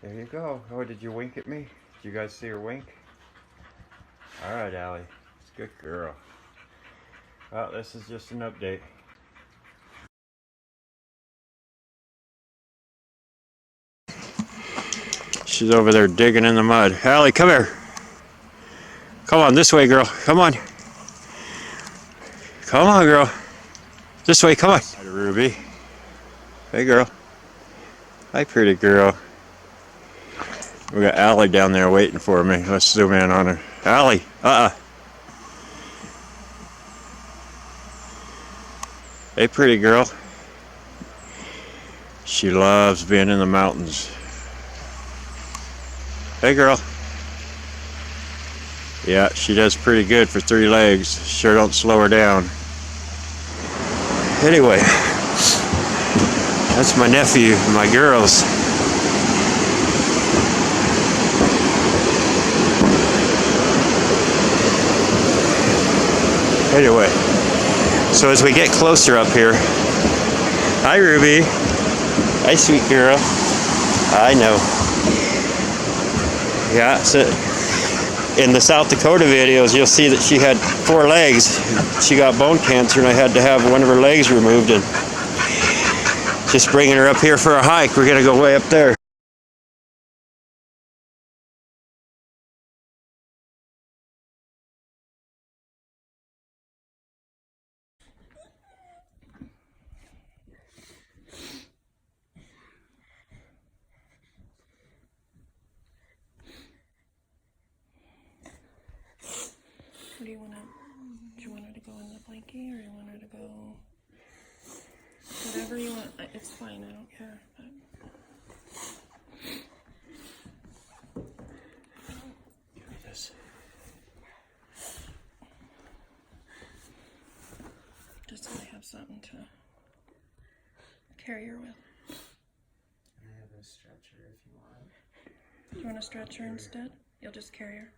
There you go. Oh, did you wink at me? Did you guys see her wink? All right, Allie. It's a good girl. Well, this is just an update. She's over there digging in the mud. Allie, come here. Come on, this way, girl. Come on. Come on, girl. This way, come on. Hi, Ruby. Hey, girl. Hi, pretty girl. We got Allie down there waiting for me. Let's zoom in on her. Allie, Hey, pretty girl. She loves being in the mountains. Hey, girl. Yeah, she does pretty good for 3 legs. Sure don't slow her down. Anyway, that's my nephew, my girls. Anyway, so as we get closer up here, hi Ruby, hi sweet girl, I know. Yeah, so in the South Dakota videos, you'll see that she had 4 legs. She got bone cancer and I had to have one of her legs removed, and just bringing her up here for a hike. We're gonna go way up there.
What do you want to? Do you want her to go in the blankie, or you want her to go? Whatever you want. It's fine. I don't care. But...
Give me this.
have something to carry her with.
I have a stretcher if you want.
Do you want a stretcher instead? You'll just carry her.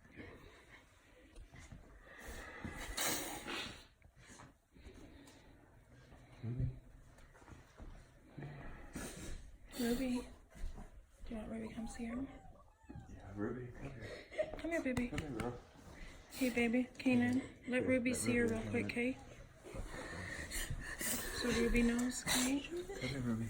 Ruby. Do you want Ruby to come see her?
Yeah, Ruby.
Come here, baby.
Come here, girl.
Hey, baby. Kanan, let Ruby see her real quick, okay? So Ruby knows, okay?
Come here, Ruby.